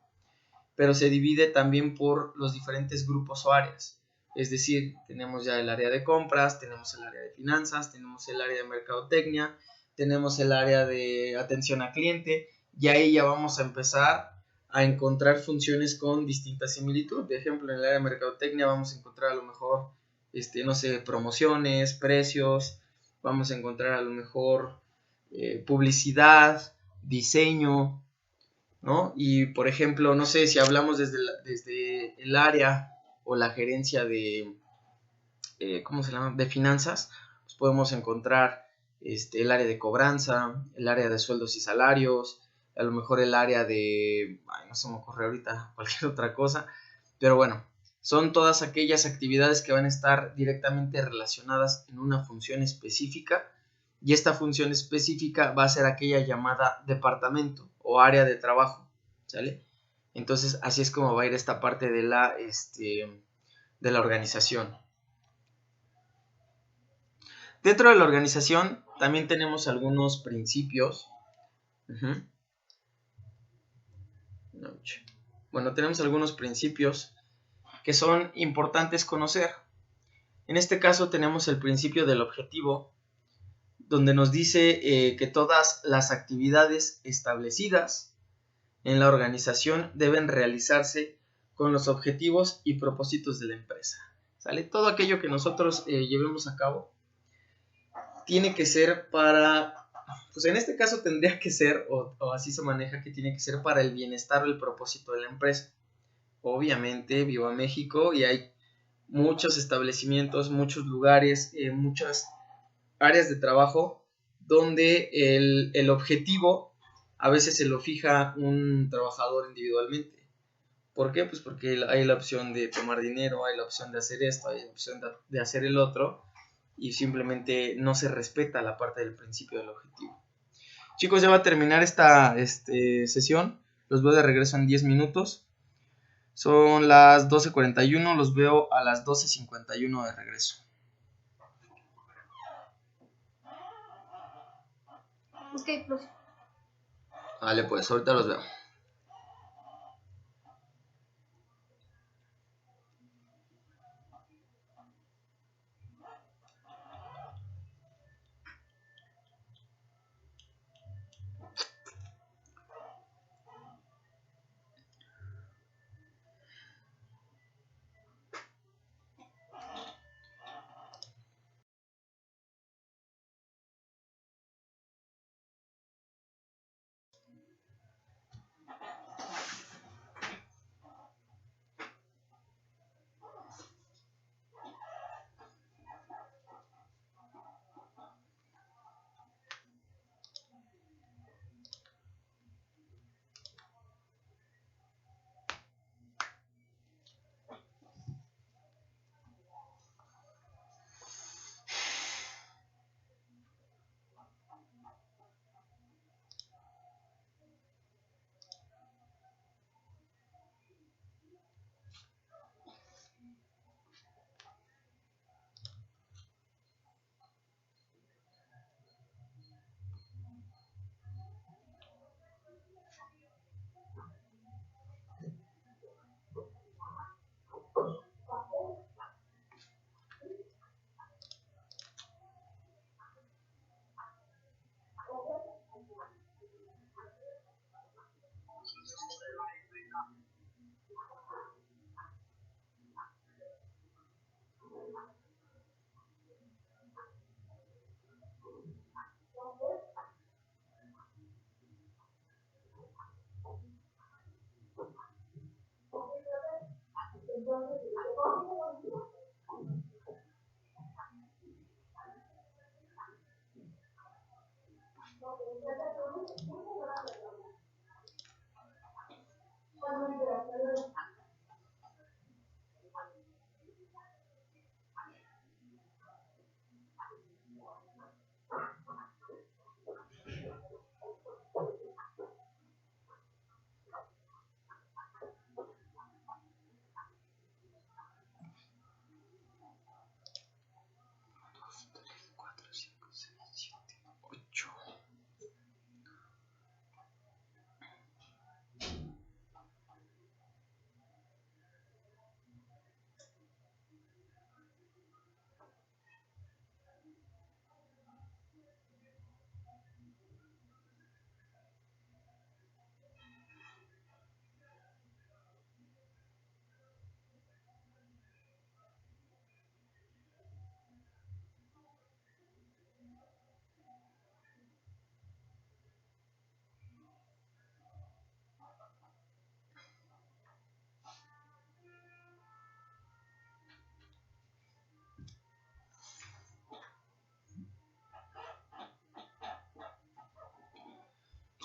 pero se divide también por los diferentes grupos o áreas. Es decir, tenemos ya el área de compras, tenemos el área de finanzas, tenemos el área de mercadotecnia, tenemos el área de atención al cliente, y ahí ya vamos a empezar a encontrar funciones con distinta similitud. De ejemplo, en el área de mercadotecnia vamos a encontrar a lo mejor, no sé, promociones, precios, vamos a encontrar a lo mejor publicidad, diseño, ¿no? Y por ejemplo, no sé, si hablamos desde el área o la gerencia de, ¿cómo se llama? De finanzas, pues podemos encontrar el área de cobranza, el área de sueldos y salarios, a lo mejor el área de, no se me ocurre ahorita cualquier otra cosa, pero bueno, son todas aquellas actividades que van a estar directamente relacionadas en una función específica, y esta función específica va a ser aquella llamada departamento o área de trabajo, ¿sale? Entonces así es como va a ir esta parte de la organización. Dentro de la organización también tenemos algunos principios. Bueno, tenemos algunos principios que son importantes conocer. En este caso tenemos el principio del objetivo, donde nos dice que todas las actividades establecidas en la organización deben realizarse con los objetivos y propósitos de la empresa. ¿Sale? Todo aquello que nosotros llevemos a cabo tiene que ser para, pues en este caso tendría que ser, o así se maneja, que tiene que ser para el bienestar o el propósito de la empresa. Obviamente vivo en México y hay muchos establecimientos, muchos lugares, muchas áreas de trabajo donde el objetivo a veces se lo fija un trabajador individualmente. ¿Por qué? Pues porque hay la opción de tomar dinero, hay la opción de hacer esto, hay la opción de hacer el otro, y simplemente no se respeta la parte del principio del objetivo. Chicos, ya va a terminar esta sesión. Los veo de regreso en 10 minutos. Son las 12:41, los veo a las 12:51 de regreso. Ok, profe. Vale, pues ahorita los veo.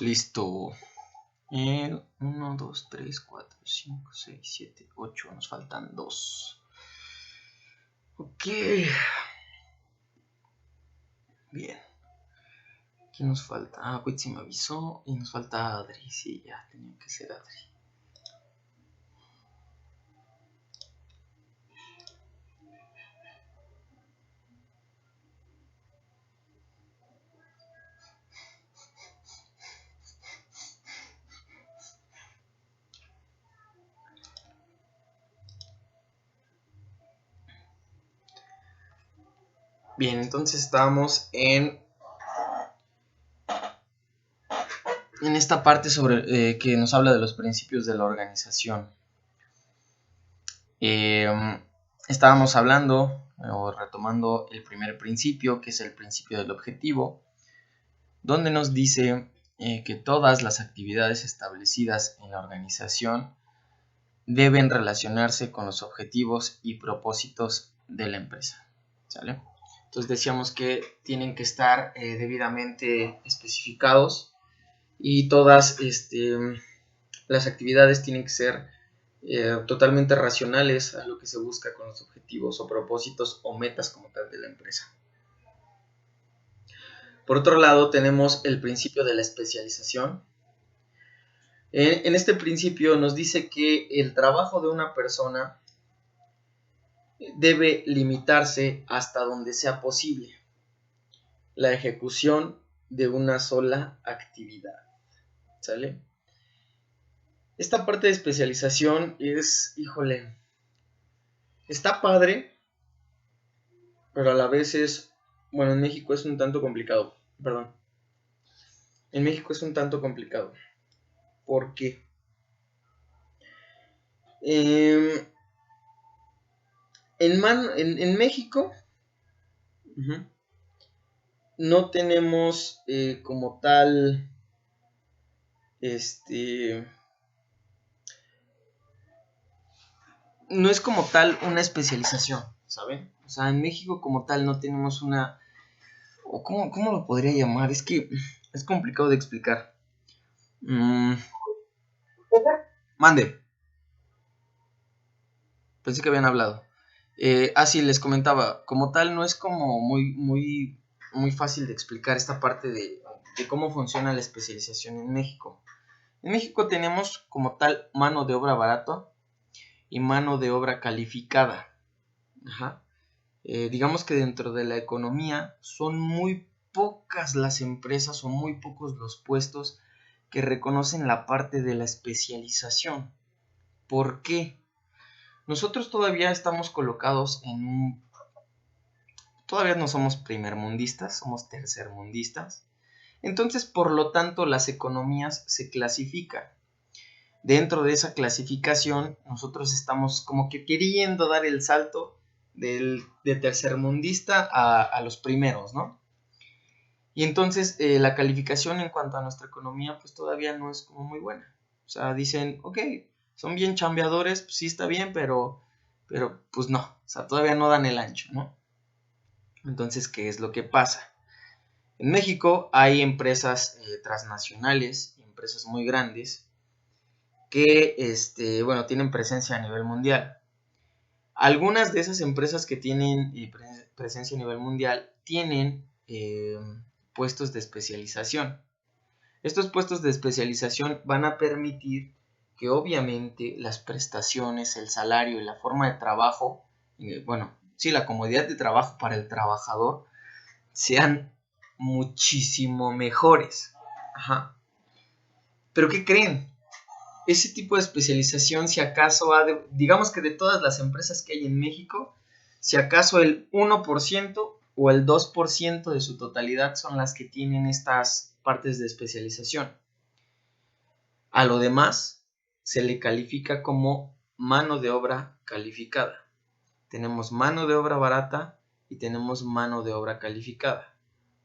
Listo. 1, 2, 3, 4, 5, 6, 7, 8. Nos faltan 2. Ok. Bien. ¿Quién nos falta? Ah, Witsi me avisó. Y nos falta Adri. Sí, ya tenía que ser Adri. Bien, entonces estamos en esta parte sobre que nos habla de los principios de la organización. Estábamos hablando o retomando el primer principio, que es el principio del objetivo, donde nos dice que todas las actividades establecidas en la organización deben relacionarse con los objetivos y propósitos de la empresa. ¿Sale? Entonces decíamos que tienen que estar debidamente especificados y todas las actividades tienen que ser totalmente racionales a lo que se busca con los objetivos o propósitos o metas como tal de la empresa. Por otro lado, tenemos el principio de la especialización. En este principio nos dice que el trabajo de una persona debe limitarse hasta donde sea posible la ejecución de una sola actividad. ¿Sale? Esta parte de especialización es, híjole, está padre, pero a la vez es, bueno, en México es un tanto complicado, perdón. En México es un tanto complicado. ¿Por qué? En México no tenemos como tal no es como tal una especialización, ¿saben? O sea, en México como tal no tenemos una... ¿O cómo lo podría llamar? Es que es complicado de explicar. Mande. Pensé que habían hablado. Sí, les comentaba, como tal no es como muy fácil de explicar esta parte de cómo funciona la especialización en México. En México tenemos como tal mano de obra barata y mano de obra calificada. Ajá. Digamos que dentro de la economía son muy pocas las empresas o muy pocos los puestos que reconocen la parte de la especialización. ¿Por qué? Nosotros todavía estamos colocados en un... Todavía no somos primermundistas, somos tercermundistas. Entonces, por lo tanto, las economías se clasifican. dentro de esa clasificación nosotros estamos como que queriendo dar el salto de tercermundista a los primeros, ¿no? Y entonces la calificación en cuanto a nuestra economía pues todavía no es como muy buena. O sea, dicen, ok, son bien chambeadores, pues sí está bien, pero pues no, o sea, todavía no dan el ancho, ¿no? Entonces, ¿qué es lo que pasa? En México hay empresas transnacionales, empresas muy grandes, que bueno, tienen presencia a nivel mundial. Algunas de esas empresas que tienen presencia a nivel mundial tienen puestos de especialización. Estos puestos de especialización van a permitir que obviamente las prestaciones, el salario y la forma de trabajo, bueno, sí, la comodidad de trabajo para el trabajador sean muchísimo mejores. Ajá. Pero ¿qué creen? Ese tipo de especialización, si acaso digamos que de todas las empresas que hay en México, si acaso el 1% o el 2% de su totalidad son las que tienen estas partes de especialización. A lo demás se le califica como mano de obra calificada. Tenemos mano de obra barata y tenemos mano de obra calificada.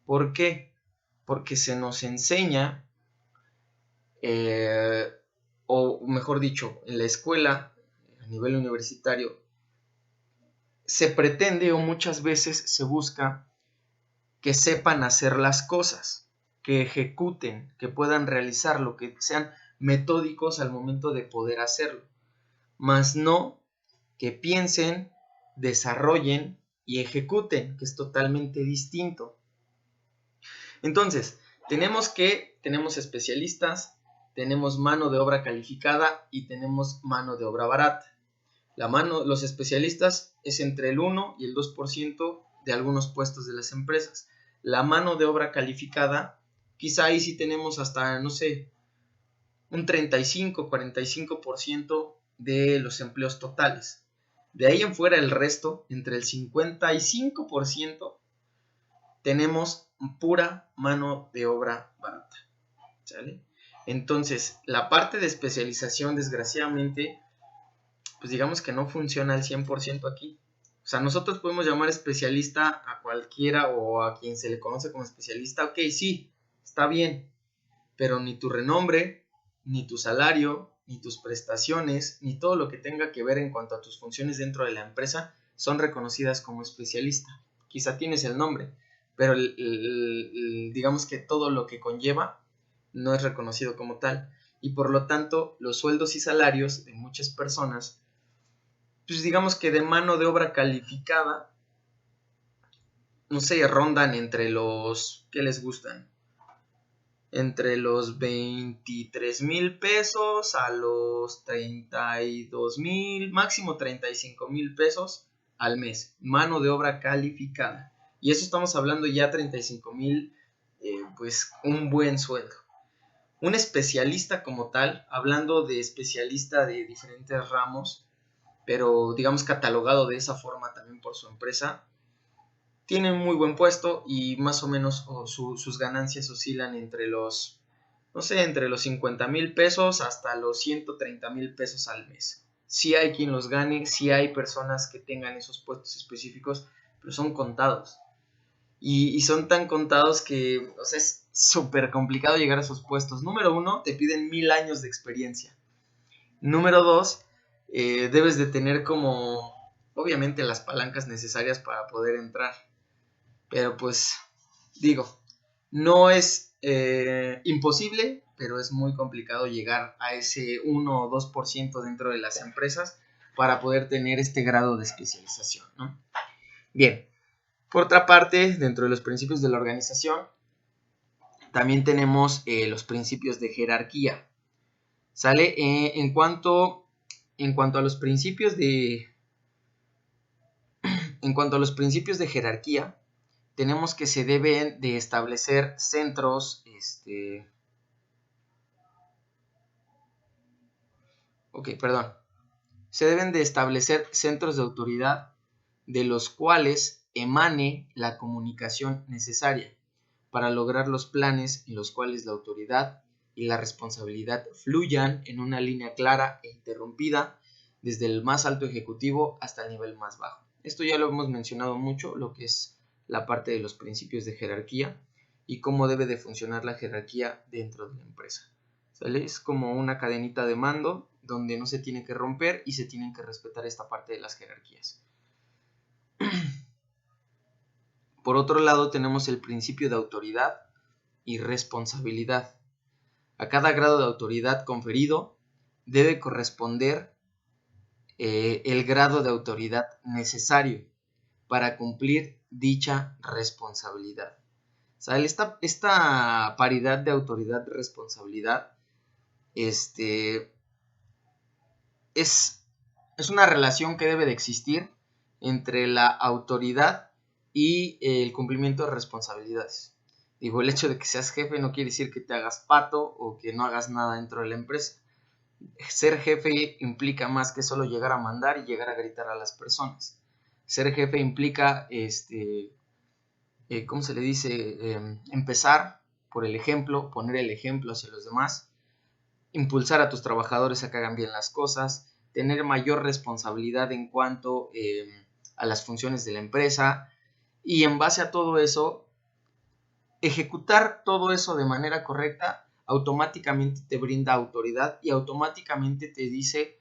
¿Por qué? Porque se nos enseña, o mejor dicho, en la escuela, a nivel universitario, se pretende o muchas veces se busca que sepan hacer las cosas, que ejecuten, que puedan realizarlo, que sean metódicos al momento de poder hacerlo, más no que piensen, desarrollen y ejecuten, que es totalmente distinto. Entonces, tenemos especialistas, tenemos mano de obra calificada y tenemos mano de obra barata. Los especialistas es entre el 1 y el 2% de algunos puestos de las empresas. La mano de obra calificada, quizá ahí sí tenemos hasta, no sé, un 35-45% de los empleos totales. De ahí en fuera el resto, entre el 55%, tenemos pura mano de obra barata. ¿Sale? Entonces, la parte de especialización, desgraciadamente, pues digamos que no funciona al 100% aquí. O sea, nosotros podemos llamar especialista a cualquiera o a quien se le conoce como especialista. Ok, sí, está bien, pero ni tu renombre, ni tu salario, ni tus prestaciones, ni todo lo que tenga que ver en cuanto a tus funciones dentro de la empresa son reconocidas como especialista. Quizá tienes el nombre, pero digamos que todo lo que conlleva no es reconocido como tal. Y por lo tanto, los sueldos y salarios de muchas personas, pues digamos que de mano de obra calificada, no sé, rondan entre los, ¿qué les gustan? Entre los 23,000 pesos a los 32,000, máximo 35,000 pesos al mes, mano de obra calificada. Y eso estamos hablando ya 35,000, pues un buen sueldo. Un especialista como tal, hablando de especialista de diferentes ramos, pero digamos catalogado de esa forma también por su empresa, tiene un muy buen puesto y más o menos sus ganancias oscilan entre los, no sé, entre los 50,000 pesos hasta los 130,000 pesos al mes. Sí hay quien los gane, sí hay personas que tengan esos puestos específicos, pero son contados. Y son tan contados que, o sea, es súper complicado llegar a esos puestos. Número 1, te piden 1000 años de experiencia. Número 2, debes de tener como, obviamente, las palancas necesarias para poder entrar. Pero pues, digo, no es imposible, pero es muy complicado llegar a ese 1 o 2% dentro de las empresas para poder tener este grado de especialización, ¿no? Bien, por otra parte, dentro de los principios de la organización, también tenemos los principios de jerarquía. ¿Sale? En cuanto a los principios de jerarquía, tenemos que se deben de establecer centros, se deben de establecer centros de autoridad de los cuales emane la comunicación necesaria para lograr los planes en los cuales la autoridad y la responsabilidad fluyan en una línea clara e interrumpida desde el más alto ejecutivo hasta el nivel más bajo. Esto ya lo hemos mencionado mucho, lo que es la parte de los principios de jerarquía y cómo debe de funcionar la jerarquía dentro de la empresa. ¿Sale? Es como una cadenita de mando donde no se tiene que romper y se tienen que respetar esta parte de las jerarquías. Por otro lado, tenemos el principio de autoridad y responsabilidad. A cada grado de autoridad conferido debe corresponder el grado de autoridad necesario para cumplir dicha responsabilidad. ¿Sale? Esta paridad de autoridad-responsabilidad es una relación que debe de existir entre la autoridad y el cumplimiento de responsabilidades. Digo, el hecho de que seas jefe no quiere decir que te hagas pato o que no hagas nada dentro de la empresa. Ser jefe implica más que solo llegar a mandar y llegar a gritar a las personas. Ser jefe implica, ¿cómo se le dice? Empezar por el ejemplo, poner el ejemplo hacia los demás, impulsar a tus trabajadores a que hagan bien las cosas, tener mayor responsabilidad en cuanto a las funciones de la empresa y en base a todo eso, ejecutar todo eso de manera correcta automáticamente te brinda autoridad y automáticamente te dice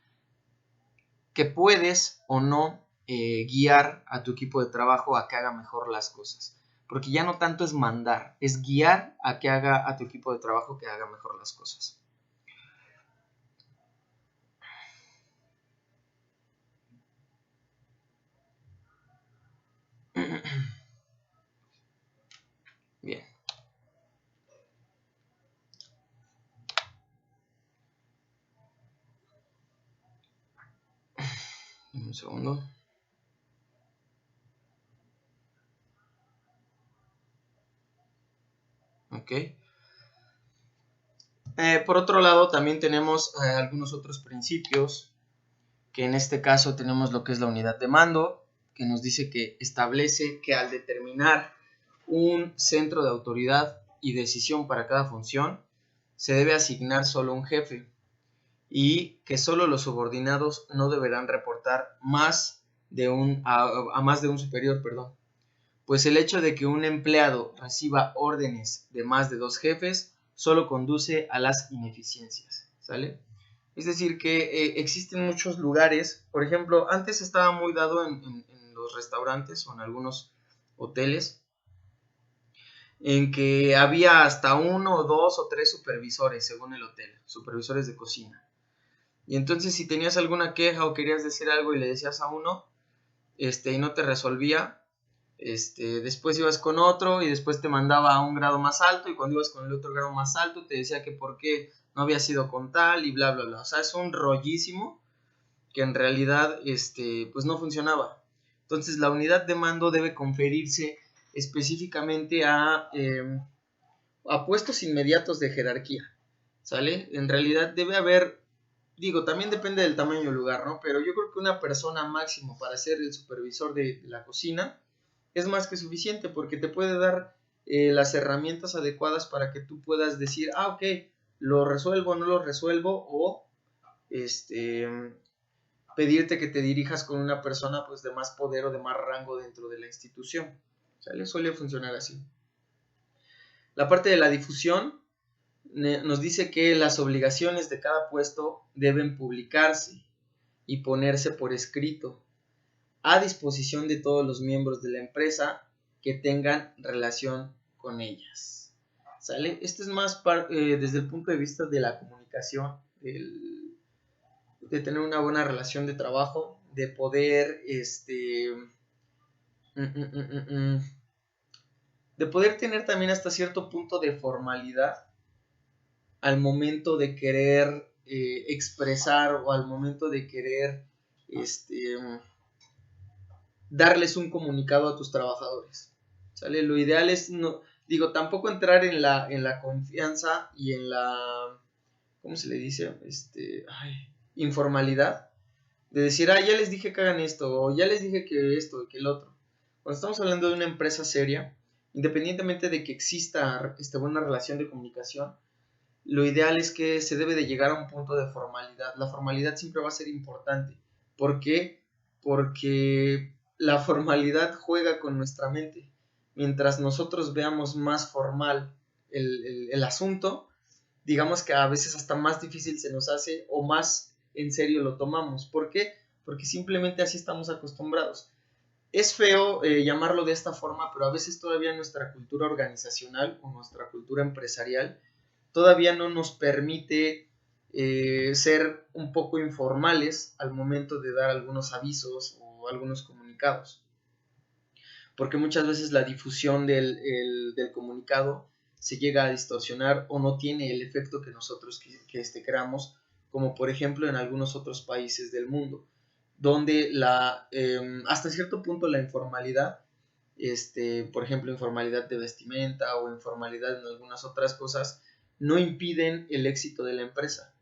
que puedes o no guiar a tu equipo de trabajo a que haga mejor las cosas. Porque ya no tanto es mandar, es guiar a que haga a tu equipo de trabajo que haga mejor las cosas. Bien. Un segundo. Ok. Por otro lado, también tenemos algunos otros principios, que en este caso tenemos lo que es la unidad de mando, que nos dice que establece que al determinar un centro de autoridad y decisión para cada función, se debe asignar solo un jefe y que solo los subordinados no deberán reportar a más de un superior, pues el hecho de que un empleado reciba órdenes de más de 2 jefes solo conduce a las ineficiencias, ¿sale? Es decir, que existen muchos lugares, por ejemplo, antes estaba muy dado en los restaurantes o en algunos hoteles, en que había hasta 1, 2 o 3 supervisores según el hotel, supervisores de cocina. Y entonces si tenías alguna queja o querías decir algo y le decías a uno, y no te resolvía, después ibas con otro y después te mandaba a un grado más alto y cuando ibas con el otro grado más alto te decía que por qué no había sido con tal y bla, bla, bla. O sea, es un rollísimo que en realidad, pues no funcionaba. Entonces la unidad de mando debe conferirse específicamente a puestos inmediatos de jerarquía, ¿sale? En realidad debe haber, digo, también depende del tamaño del lugar, ¿no? Pero yo creo que una persona máximo para ser el supervisor de la cocina es más que suficiente porque te puede dar las herramientas adecuadas para que tú puedas decir, ok, lo resuelvo, no lo resuelvo, o pedirte que te dirijas con una persona pues de más poder o de más rango dentro de la institución. ¿Sale? Suele funcionar así. La parte de la difusión nos dice que las obligaciones de cada puesto deben publicarse y ponerse por escrito a disposición de todos los miembros de la empresa que tengan relación con ellas. ¿Sale? Esto es más desde el punto de vista de la comunicación, de tener una buena relación de trabajo, de poder, de poder tener también hasta cierto punto de formalidad al momento de querer expresar o al momento de querer darles un comunicado a tus trabajadores, ¿sale? Lo ideal es, no, digo, tampoco entrar en la confianza y en la, ¿cómo se le dice? Informalidad, de decir, ya les dije que hagan esto, o ya les dije que esto y que el otro. Cuando estamos hablando de una empresa seria, independientemente de que exista buena relación de comunicación, lo ideal es que se debe de llegar a un punto de formalidad. La formalidad siempre va a ser importante. ¿Por qué? Porque la formalidad juega con nuestra mente. Mientras nosotros veamos más formal el asunto, digamos que a veces hasta más difícil se nos hace o más en serio lo tomamos. ¿Por qué? Porque simplemente así estamos acostumbrados. Es feo llamarlo de esta forma, pero a veces todavía nuestra cultura organizacional o nuestra cultura empresarial todavía no nos permite ser un poco informales al momento de dar algunos avisos o algunos comunicados. Porque muchas veces la difusión del comunicado se llega a distorsionar o no tiene el efecto que nosotros queramos, como por ejemplo en algunos otros países del mundo, donde hasta cierto punto la informalidad, por ejemplo, informalidad de vestimenta o informalidad en algunas otras cosas, no impiden el éxito de la empresa.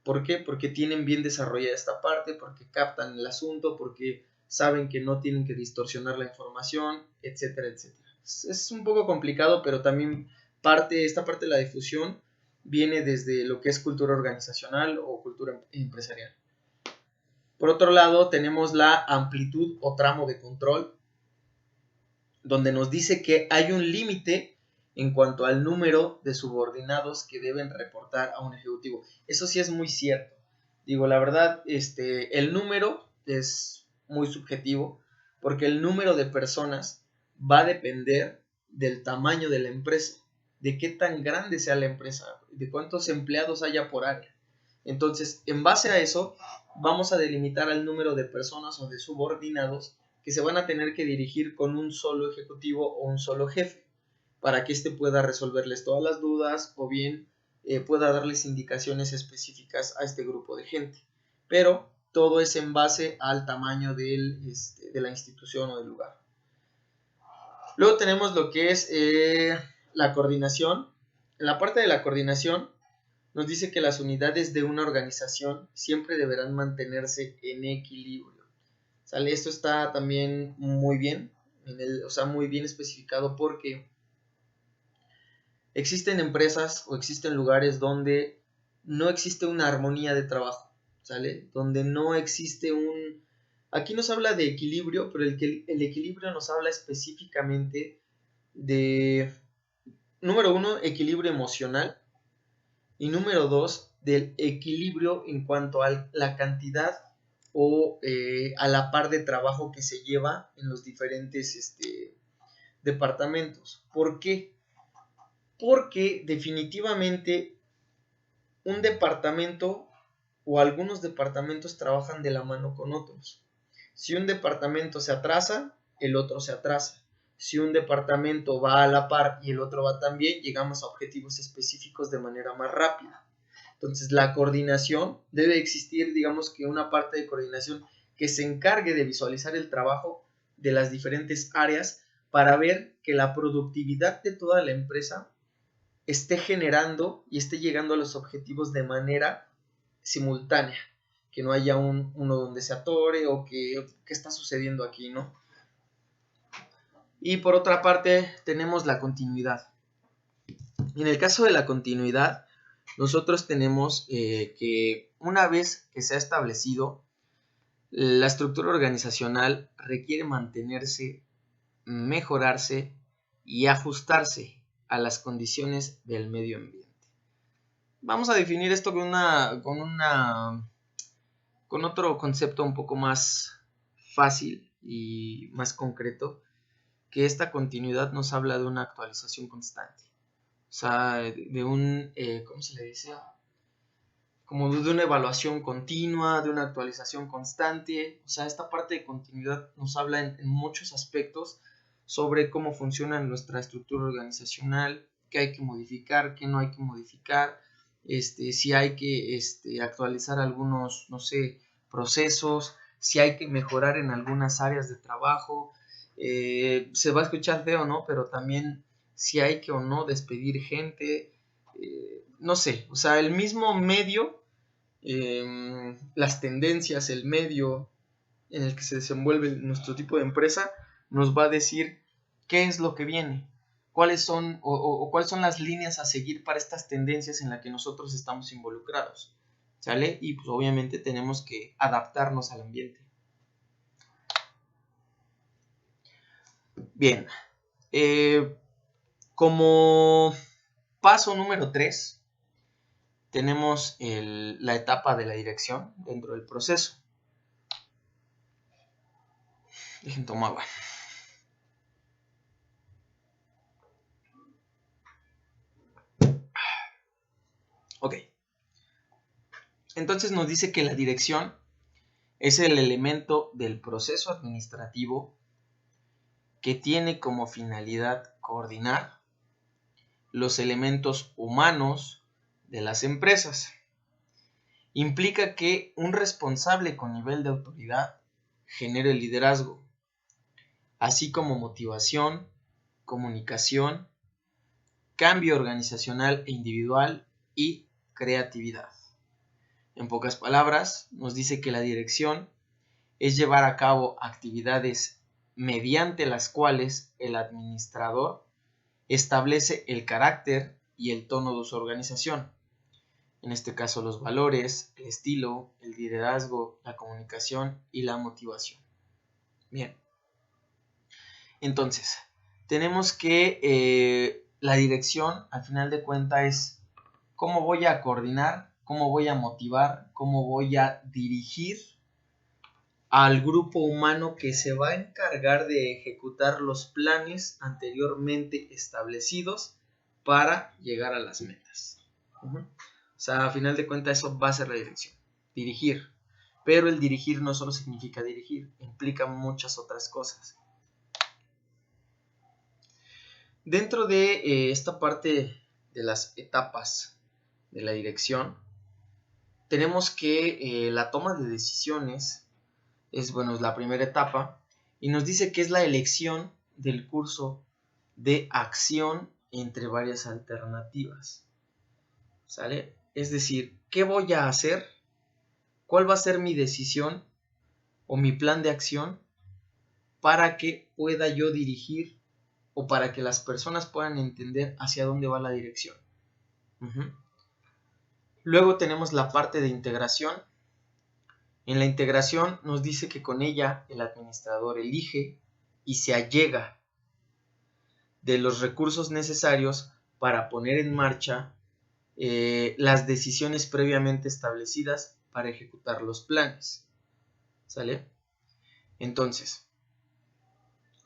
¿Por qué? Porque tienen bien desarrollada esta parte, porque captan el asunto, porque saben que no tienen que distorsionar la información, etcétera, etcétera. Es un poco complicado, pero también esta parte de la difusión viene desde lo que es cultura organizacional o cultura empresarial. Por otro lado, tenemos la amplitud o tramo de control, donde nos dice que hay un límite en cuanto al número de subordinados que deben reportar a un ejecutivo. Eso sí es muy cierto. Digo, la verdad, el número es muy subjetivo, porque el número de personas va a depender del tamaño de la empresa, de qué tan grande sea la empresa, de cuántos empleados haya por área. Entonces, en base a eso, vamos a delimitar el número de personas o de subordinados que se van a tener que dirigir con un solo ejecutivo o un solo jefe, para que éste pueda resolverles todas las dudas o bien pueda darles indicaciones específicas a este grupo de gente. Pero todo es en base al tamaño de la institución o del lugar. Luego tenemos lo que es la coordinación. En la parte de la coordinación nos dice que las unidades de una organización siempre deberán mantenerse en equilibrio. ¿Sale? Esto está también muy bien, muy bien especificado, porque existen empresas o existen lugares donde no existe una armonía de trabajo, ¿sale? Donde no existe Aquí nos habla de equilibrio, pero el equilibrio nos habla específicamente de, número 1, equilibrio emocional, y número 2, del equilibrio en cuanto a la cantidad o a la par de trabajo que se lleva en los diferentes departamentos. ¿Por qué? Porque definitivamente un departamento o algunos departamentos trabajan de la mano con otros. Si un departamento se atrasa, el otro se atrasa. Si un departamento va a la par y el otro va también, llegamos a objetivos específicos de manera más rápida. Entonces, la coordinación debe existir, digamos que una parte de coordinación que se encargue de visualizar el trabajo de las diferentes áreas para ver que la productividad de toda la empresa esté generando y esté llegando a los objetivos de manera simultánea, que no haya uno donde se atore o que qué está sucediendo aquí, ¿no? Y por otra parte tenemos la continuidad. En el caso de la continuidad, nosotros tenemos que una vez que se ha establecido, la estructura organizacional requiere mantenerse, mejorarse y ajustarse a las condiciones del medio ambiente. Vamos a definir esto con otro concepto un poco más fácil y más concreto, que esta continuidad nos habla de una actualización constante. O sea, ¿cómo se le dice? Como de una evaluación continua, de una actualización constante. O sea, esta parte de continuidad nos habla en muchos aspectos sobre cómo funciona nuestra estructura organizacional, qué hay que modificar, qué no hay que modificar, si hay que actualizar algunos, no sé, procesos, si hay que mejorar en algunas áreas de trabajo. Se va a escuchar feo, ¿no? Pero también si hay que o no despedir gente, no sé, o sea, el mismo medio, las tendencias, el medio en el que se desenvuelve nuestro tipo de empresa, nos va a decir qué es lo que viene. cuáles son o cuáles son las líneas a seguir para estas tendencias en las que nosotros estamos involucrados, ¿sale? Y pues obviamente tenemos que adaptarnos al ambiente. Bien, como paso número 3, tenemos la etapa de la dirección dentro del proceso. Dejen tomar agua. Ok. Entonces nos dice que la dirección es el elemento del proceso administrativo que tiene como finalidad coordinar los elementos humanos de las empresas. Implica que un responsable con nivel de autoridad genere liderazgo, así como motivación, comunicación, cambio organizacional e individual y creatividad. En pocas palabras, nos dice que la dirección es llevar a cabo actividades mediante las cuales el administrador establece el carácter y el tono de su organización. En este caso, los valores, el estilo, el liderazgo, la comunicación y la motivación. Bien. Entonces, tenemos que la dirección, al final de cuentas, es cómo voy a coordinar, cómo voy a motivar, cómo voy a dirigir al grupo humano que se va a encargar de ejecutar los planes anteriormente establecidos para llegar a las metas. O sea, a final de cuentas eso va a ser la dirección, dirigir. Pero el dirigir no solo significa dirigir, implica muchas otras cosas. Dentro de esta parte de las etapas de la dirección, tenemos que la toma de decisiones es la primera etapa y nos dice que es la elección del curso de acción entre varias alternativas. ¿Sale? Es decir, ¿qué voy a hacer? ¿Cuál va a ser mi decisión o mi plan de acción para que pueda yo dirigir o para que las personas puedan entender hacia dónde va la dirección? Luego tenemos la parte de integración. En la integración nos dice que con ella el administrador elige y se allega de los recursos necesarios para poner en marcha las decisiones previamente establecidas para ejecutar los planes. ¿Sale? Entonces,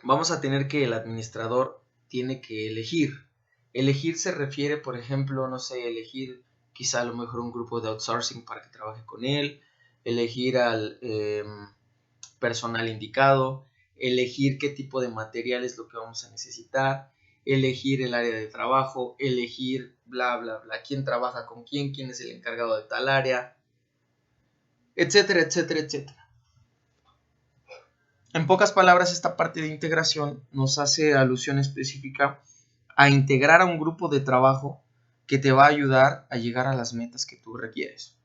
vamos a tener que el administrador tiene que elegir. Elegir se refiere, por ejemplo, no sé, elegir quizá a lo mejor un grupo de outsourcing para que trabaje con él, elegir al personal indicado, elegir qué tipo de material es lo que vamos a necesitar, elegir el área de trabajo, elegir bla, bla, bla, quién trabaja con quién es el encargado de tal área, etcétera, etcétera, etcétera. En pocas palabras, esta parte de integración nos hace alusión específica a integrar a un grupo de trabajo que te va a ayudar a llegar a las metas que tú requieres.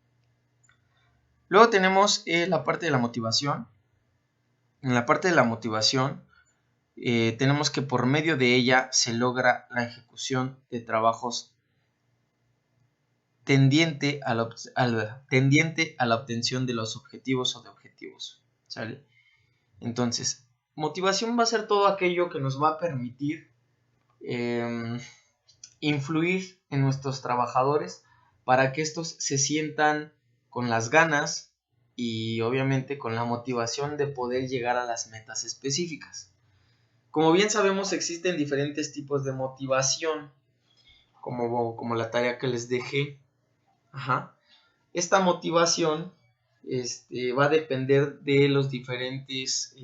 Luego tenemos la parte de la motivación. En la parte de la motivación tenemos que por medio de ella se logra la ejecución de trabajos tendiente a la obtención de los objetivos o de objetivos. ¿Sale? Entonces, motivación va a ser todo aquello que nos va a permitir influir en nuestros trabajadores para que estos se sientan con las ganas y obviamente con la motivación de poder llegar a las metas específicas. Como bien sabemos, existen diferentes tipos de motivación, como la tarea que les dejé. Esta motivación va a depender de los diferentes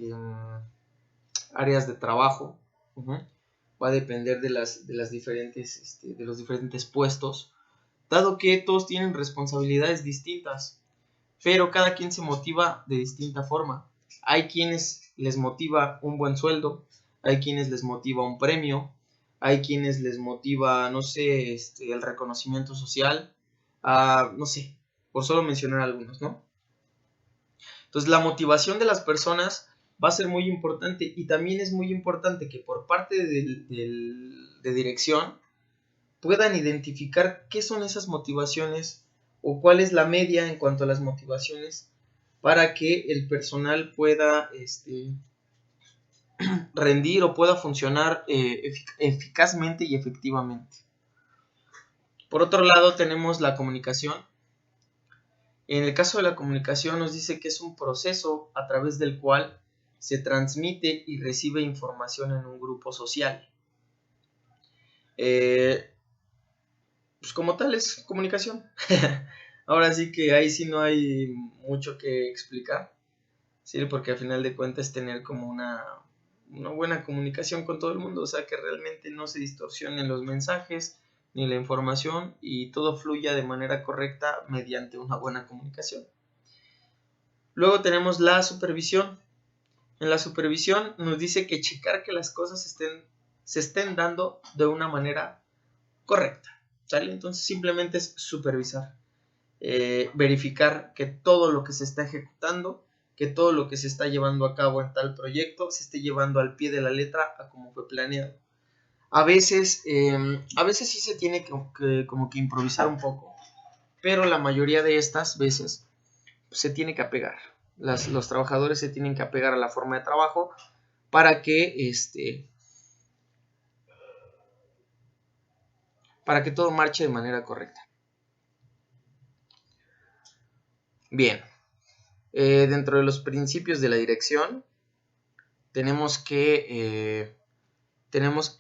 áreas de trabajo. Va a depender de los diferentes puestos, dado que todos tienen responsabilidades distintas, pero cada quien se motiva de distinta forma. Hay quienes les motiva un buen sueldo, hay quienes les motiva un premio, hay quienes les motiva, no sé, el reconocimiento social, no sé, por solo mencionar algunos, ¿no? Entonces, la motivación de las personas va a ser muy importante, y también es muy importante que por parte de dirección puedan identificar qué son esas motivaciones o cuál es la media en cuanto a las motivaciones para que el personal pueda rendir o pueda funcionar eficazmente y efectivamente. Por otro lado tenemos la comunicación. En el caso de la comunicación nos dice que es un proceso a través del cual se transmite y recibe información en un grupo social. Pues como tal es comunicación. Ahora sí que ahí sí no hay mucho que explicar, ¿sí? Porque al final de cuentas tener como una buena comunicación con todo el mundo, o sea, que realmente no se distorsionen los mensajes ni la información y todo fluya de manera correcta mediante una buena comunicación. Luego tenemos la supervisión. En la supervisión nos dice que checar que las cosas se estén dando de una manera correcta, ¿sale? Entonces simplemente es supervisar, verificar que todo lo que se está ejecutando, que todo lo que se está llevando a cabo en tal proyecto se esté llevando al pie de la letra a como fue planeado. A veces sí se tiene como que improvisar un poco, pero la mayoría de estas veces se tiene que apegar. Los trabajadores se tienen que apegar a la forma de trabajo para que todo marche de manera correcta. Bien, dentro de los principios de la dirección tenemos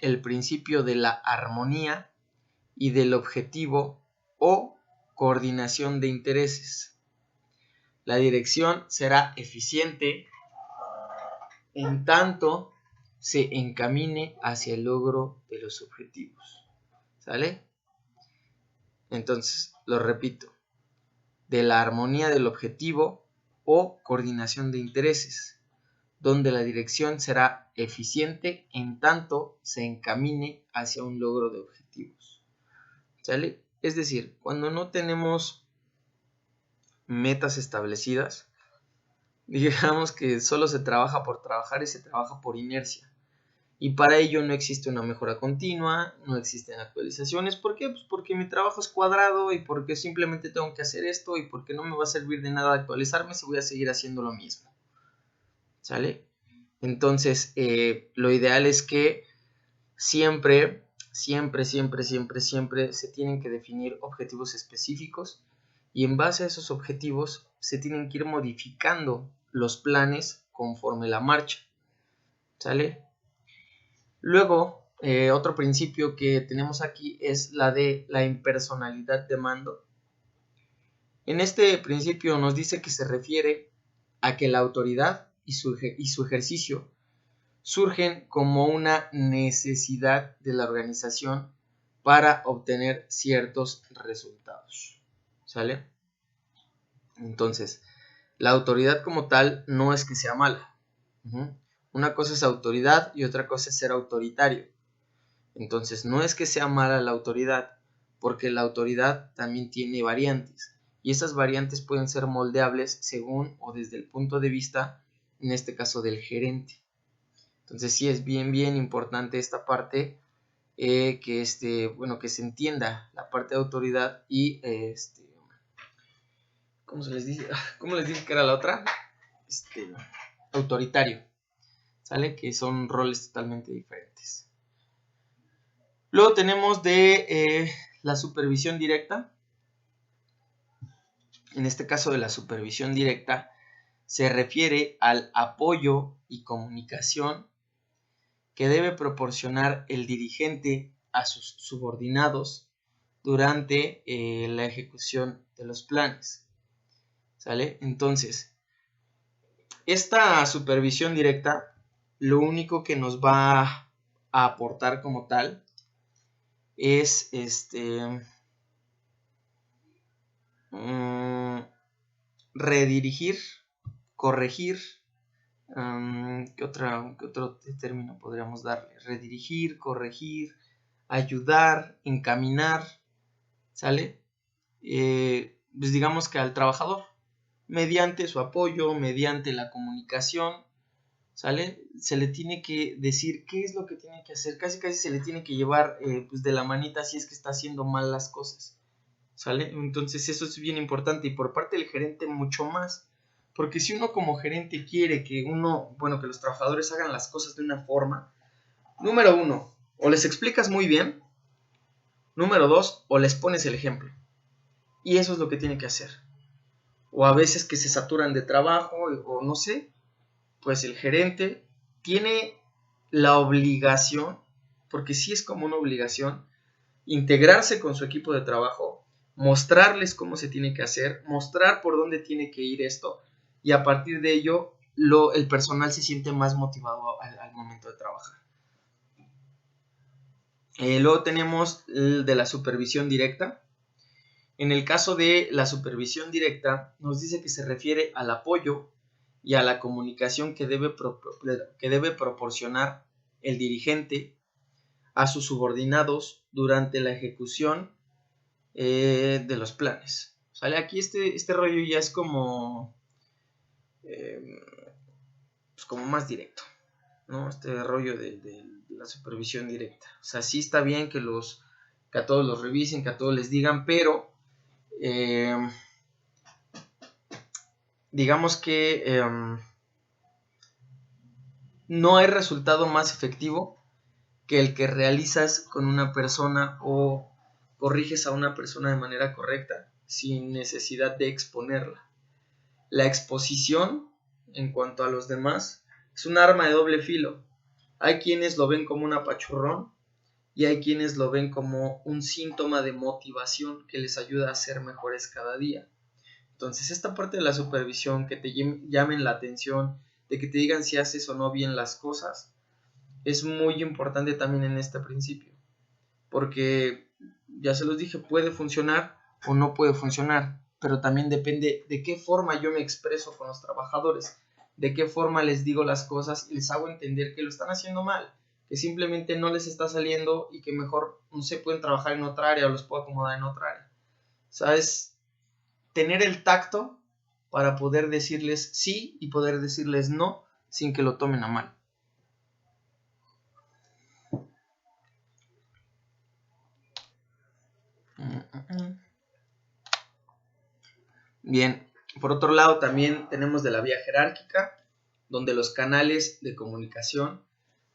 el principio de la armonía y del objetivo o coordinación de intereses. La dirección será eficiente en tanto se encamine hacia el logro de los objetivos. ¿Sale? Entonces, lo repito, de la armonía del objetivo o coordinación de intereses, donde la dirección será eficiente en tanto se encamine hacia un logro de objetivos. ¿Sale? Es decir, cuando no tenemos metas establecidas, digamos que solo se trabaja por trabajar y se trabaja por inercia. Y para ello no existe una mejora continua, no existen actualizaciones. ¿Por qué? Pues porque mi trabajo es cuadrado y porque simplemente tengo que hacer esto y porque no me va a servir de nada actualizarme si voy a seguir haciendo lo mismo. ¿Sale? Entonces, lo ideal es que siempre se tienen que definir objetivos específicos y en base a esos objetivos se tienen que ir modificando los planes conforme la marcha. ¿Sale? Luego, otro principio que tenemos aquí es la de la impersonalidad de mando. En este principio nos dice que se refiere a que la autoridad y su ejercicio surgen como una necesidad de la organización para obtener ciertos resultados. ¿Sale? Entonces, la autoridad como tal no es que sea mala. Una cosa es autoridad y otra cosa es ser autoritario. Entonces, no es que sea mala la autoridad, porque la autoridad también tiene variantes, y esas variantes pueden ser moldeables según o desde el punto de vista, en este caso, del gerente. Entonces, sí es bien importante esta parte, que se entienda la parte de autoridad y, ¿cómo les dije que era la otra? Autoritario, ¿sale? Que son roles totalmente diferentes. Luego tenemos de la supervisión directa. En este caso de la supervisión directa se refiere al apoyo y comunicación que debe proporcionar el dirigente a sus subordinados durante la ejecución de los planes. ¿Sale? Entonces, esta supervisión directa lo único que nos va a aportar como tal es redirigir, corregir, ¿qué otro término podríamos darle? Redirigir, corregir, ayudar, encaminar, ¿sale? Pues digamos que al trabajador, mediante su apoyo, mediante la comunicación, ¿sale? Se le tiene que decir qué es lo que tiene que hacer, casi se le tiene que llevar pues de la manita si es que está haciendo mal las cosas, ¿sale? Entonces eso es bien importante y por parte del gerente mucho más, porque si uno como gerente quiere que que los trabajadores hagan las cosas de una forma, número 1, o les explicas muy bien, número 2, o les pones el ejemplo, y eso es lo que tiene que hacer, o a veces que se saturan de trabajo, o no sé, pues el gerente tiene la obligación, porque sí es como una obligación, integrarse con su equipo de trabajo, mostrarles cómo se tiene que hacer, mostrar por dónde tiene que ir esto, y a partir de ello el personal se siente más motivado al momento de trabajar. Luego tenemos el de la supervisión directa. En el caso de la supervisión directa, nos dice que se refiere al apoyo y a la comunicación que debe proporcionar el dirigente a sus subordinados durante la ejecución de los planes. ¿Sale? Aquí este rollo ya es como como más directo, ¿no? Este rollo de la supervisión directa. O sea, sí está bien que a todos los revisen, que a todos les digan, pero digamos que no hay resultado más efectivo que el que realizas con una persona o corriges a una persona de manera correcta sin necesidad de exponerla. La exposición en cuanto a los demás es un arma de doble filo. Hay quienes lo ven como un apachurrón y hay quienes lo ven como un síntoma de motivación que les ayuda a ser mejores cada día. Entonces esta parte de la supervisión, que te llamen la atención, de que te digan si haces o no bien las cosas, es muy importante también en este principio, porque ya se los dije, puede funcionar o no puede funcionar, pero también depende de qué forma yo me expreso con los trabajadores, de qué forma les digo las cosas y les hago entender que lo están haciendo mal, que simplemente no les está saliendo y que mejor no se pueden trabajar en otra área o los puedo acomodar en otra área. ¿Sabes? Tener el tacto para poder decirles sí y poder decirles no sin que lo tomen a mal. Bien, por otro lado también tenemos de la vía jerárquica, donde los canales de comunicación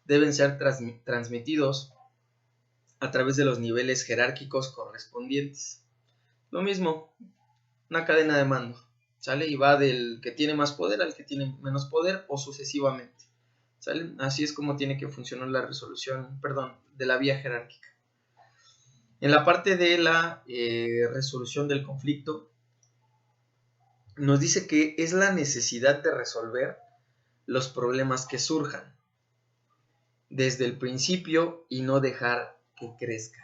deben ser transmitidos a través de los niveles jerárquicos correspondientes. Lo mismo, una cadena de mando, ¿sale? Y va del que tiene más poder al que tiene menos poder o sucesivamente, ¿sale? Así es como tiene que funcionar la resolución, de la vía jerárquica. En la parte de la resolución del conflicto, nos dice que es la necesidad de resolver los problemas que surjan desde el principio y no dejar que crezcan.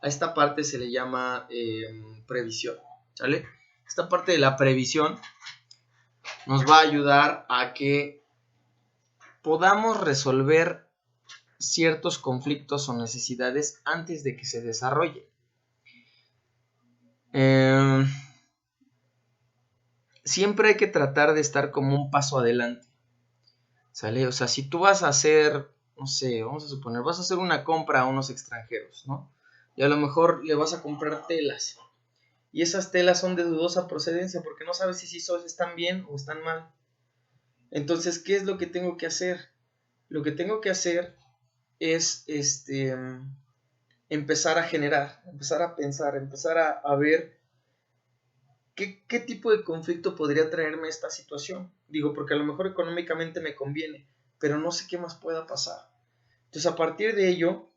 A esta parte se le llama previsión, ¿sale? Esta parte de la previsión nos va a ayudar a que podamos resolver ciertos conflictos o necesidades antes de que se desarrollen. Siempre hay que tratar de estar como un paso adelante, ¿sale? O sea, si tú vas a hacer, no sé, vamos a suponer, vas a hacer una compra a unos extranjeros, ¿no? Y a lo mejor le vas a comprar telas. Y esas telas son de dudosa procedencia porque no sabes si están bien o están mal. Entonces, ¿qué es lo que tengo que hacer? Lo que tengo que hacer es empezar a generar, empezar a pensar, empezar a ver qué tipo de conflicto podría traerme esta situación. Digo, porque a lo mejor económicamente me conviene, pero no sé qué más pueda pasar. Entonces, a partir de ello,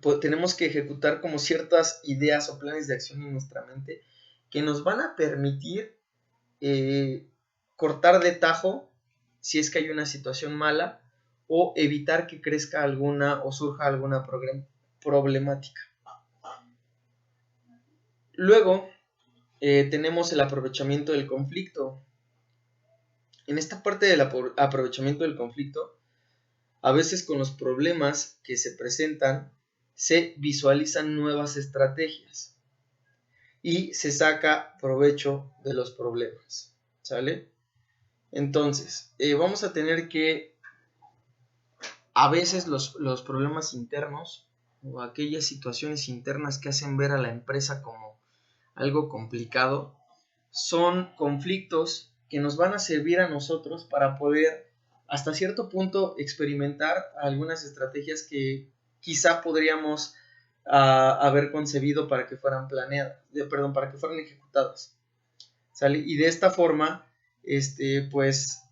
pues, tenemos que ejecutar como ciertas ideas o planes de acción en nuestra mente que nos van a permitir cortar de tajo si es que hay una situación mala o evitar que crezca alguna o surja alguna problemática. Luego tenemos el aprovechamiento del conflicto. En esta parte del aprovechamiento del conflicto, a veces con los problemas que se presentan se visualizan nuevas estrategias y se saca provecho de los problemas, ¿sale? Entonces, vamos a tener que, a veces los problemas internos o aquellas situaciones internas que hacen ver a la empresa como algo complicado, son conflictos que nos van a servir a nosotros para poder hasta cierto punto experimentar algunas estrategias que quizá podríamos haber concebido para que fueran para que fueran ejecutadas, ¿sale? Y de esta forma, pues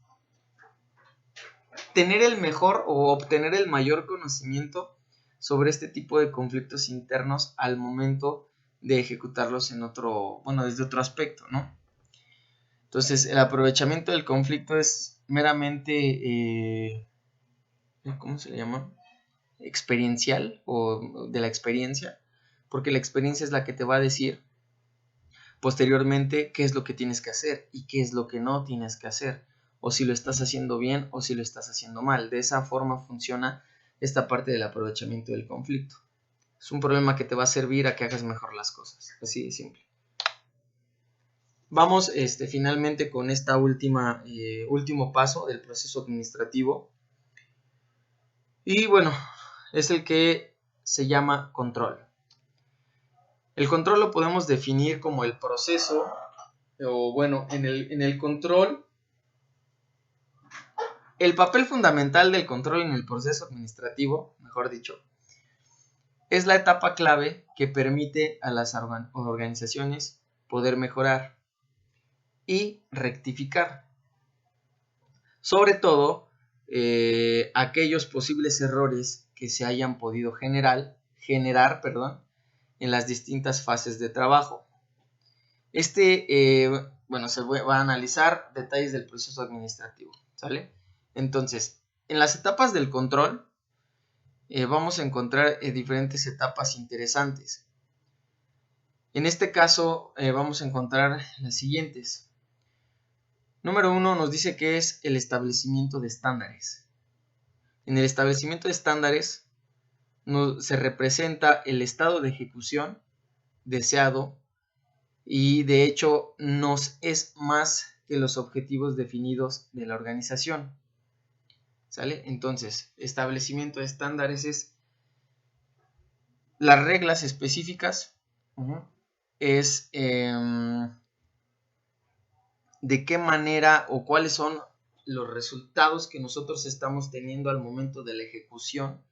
tener el mejor o obtener el mayor conocimiento sobre este tipo de conflictos internos al momento de ejecutarlos desde otro aspecto, ¿no? Entonces, el aprovechamiento del conflicto es meramente, ¿cómo se le llama? Experiencial o de la experiencia, porque la experiencia es la que te va a decir posteriormente qué es lo que tienes que hacer y qué es lo que no tienes que hacer, o si lo estás haciendo bien o si lo estás haciendo mal. De esa forma funciona esta parte del aprovechamiento del conflicto. Es un problema que te va a servir a que hagas mejor las cosas, así de simple. Vamos finalmente con esta último paso del proceso administrativo. Y bueno, es el que se llama control. El control lo podemos definir como el proceso, o bueno, en el control, el papel fundamental del control en el proceso administrativo, mejor dicho, es la etapa clave que permite a las organizaciones poder mejorar y rectificar, sobre todo aquellos posibles errores que se hayan podido generar en las distintas fases de trabajo. Se va a analizar detalles del proceso administrativo, ¿sale? Entonces, en las etapas del control vamos a encontrar diferentes etapas interesantes. En este caso vamos a encontrar las siguientes. Número 1 nos dice que es el establecimiento de estándares. En el establecimiento de estándares se representa el estado de ejecución deseado y de hecho nos es más que los objetivos definidos de la organización, ¿sale? Entonces, establecimiento de estándares es las reglas específicas, es de qué manera o cuáles son los resultados que nosotros estamos teniendo al momento de la ejecución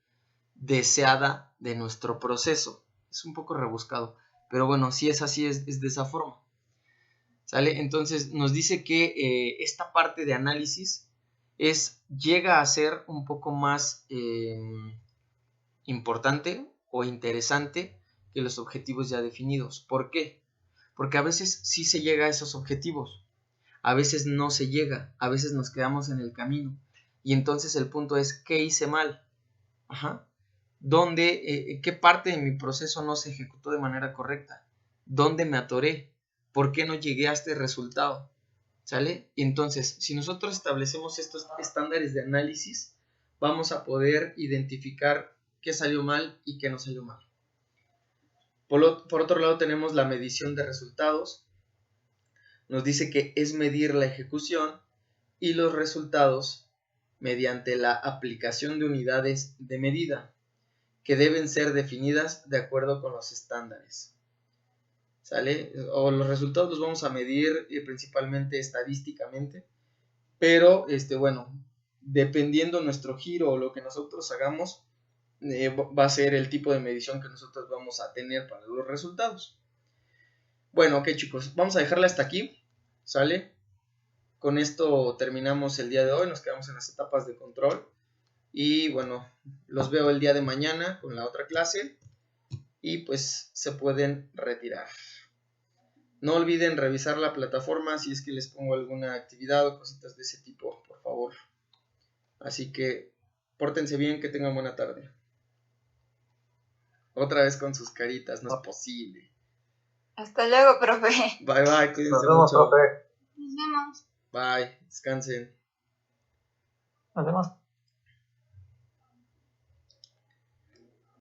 deseada de nuestro proceso. Es un poco rebuscado, pero bueno, si es así, es de esa forma, ¿sale? Entonces nos dice que esta parte de análisis llega a ser un poco más importante o interesante que los objetivos ya definidos. ¿Por qué? Porque a veces sí se llega a esos objetivos, a veces no se llega, a veces nos quedamos en el camino. Y entonces el punto es, ¿qué hice mal? ¿Qué parte de mi proceso no se ejecutó de manera correcta? ¿Dónde me atoré? ¿Por qué no llegué a este resultado? ¿Sale? Entonces, si nosotros establecemos estos estándares de análisis, vamos a poder identificar qué salió mal y qué no salió mal. Por otro lado, tenemos la medición de resultados. Nos dice que es medir la ejecución y los resultados mediante la aplicación de unidades de medida que deben ser definidas de acuerdo con los estándares, ¿sale? O los resultados los vamos a medir principalmente estadísticamente, pero dependiendo nuestro giro o lo que nosotros hagamos, va a ser el tipo de medición que nosotros vamos a tener para los resultados. Bueno, ok chicos, vamos a dejarla hasta aquí, ¿sale? Con esto terminamos el día de hoy, nos quedamos en las etapas de control. Y bueno, los veo el día de mañana con la otra clase y pues se pueden retirar. No olviden revisar la plataforma si es que les pongo alguna actividad o cositas de ese tipo, por favor. Así que pórtense bien, que tengan buena tarde. Otra vez con sus caritas, no es posible. Hasta luego, profe. Bye bye, cuídense Nos vemos, mucho. profe. Nos vemos. Bye, descansen. Nos vemos.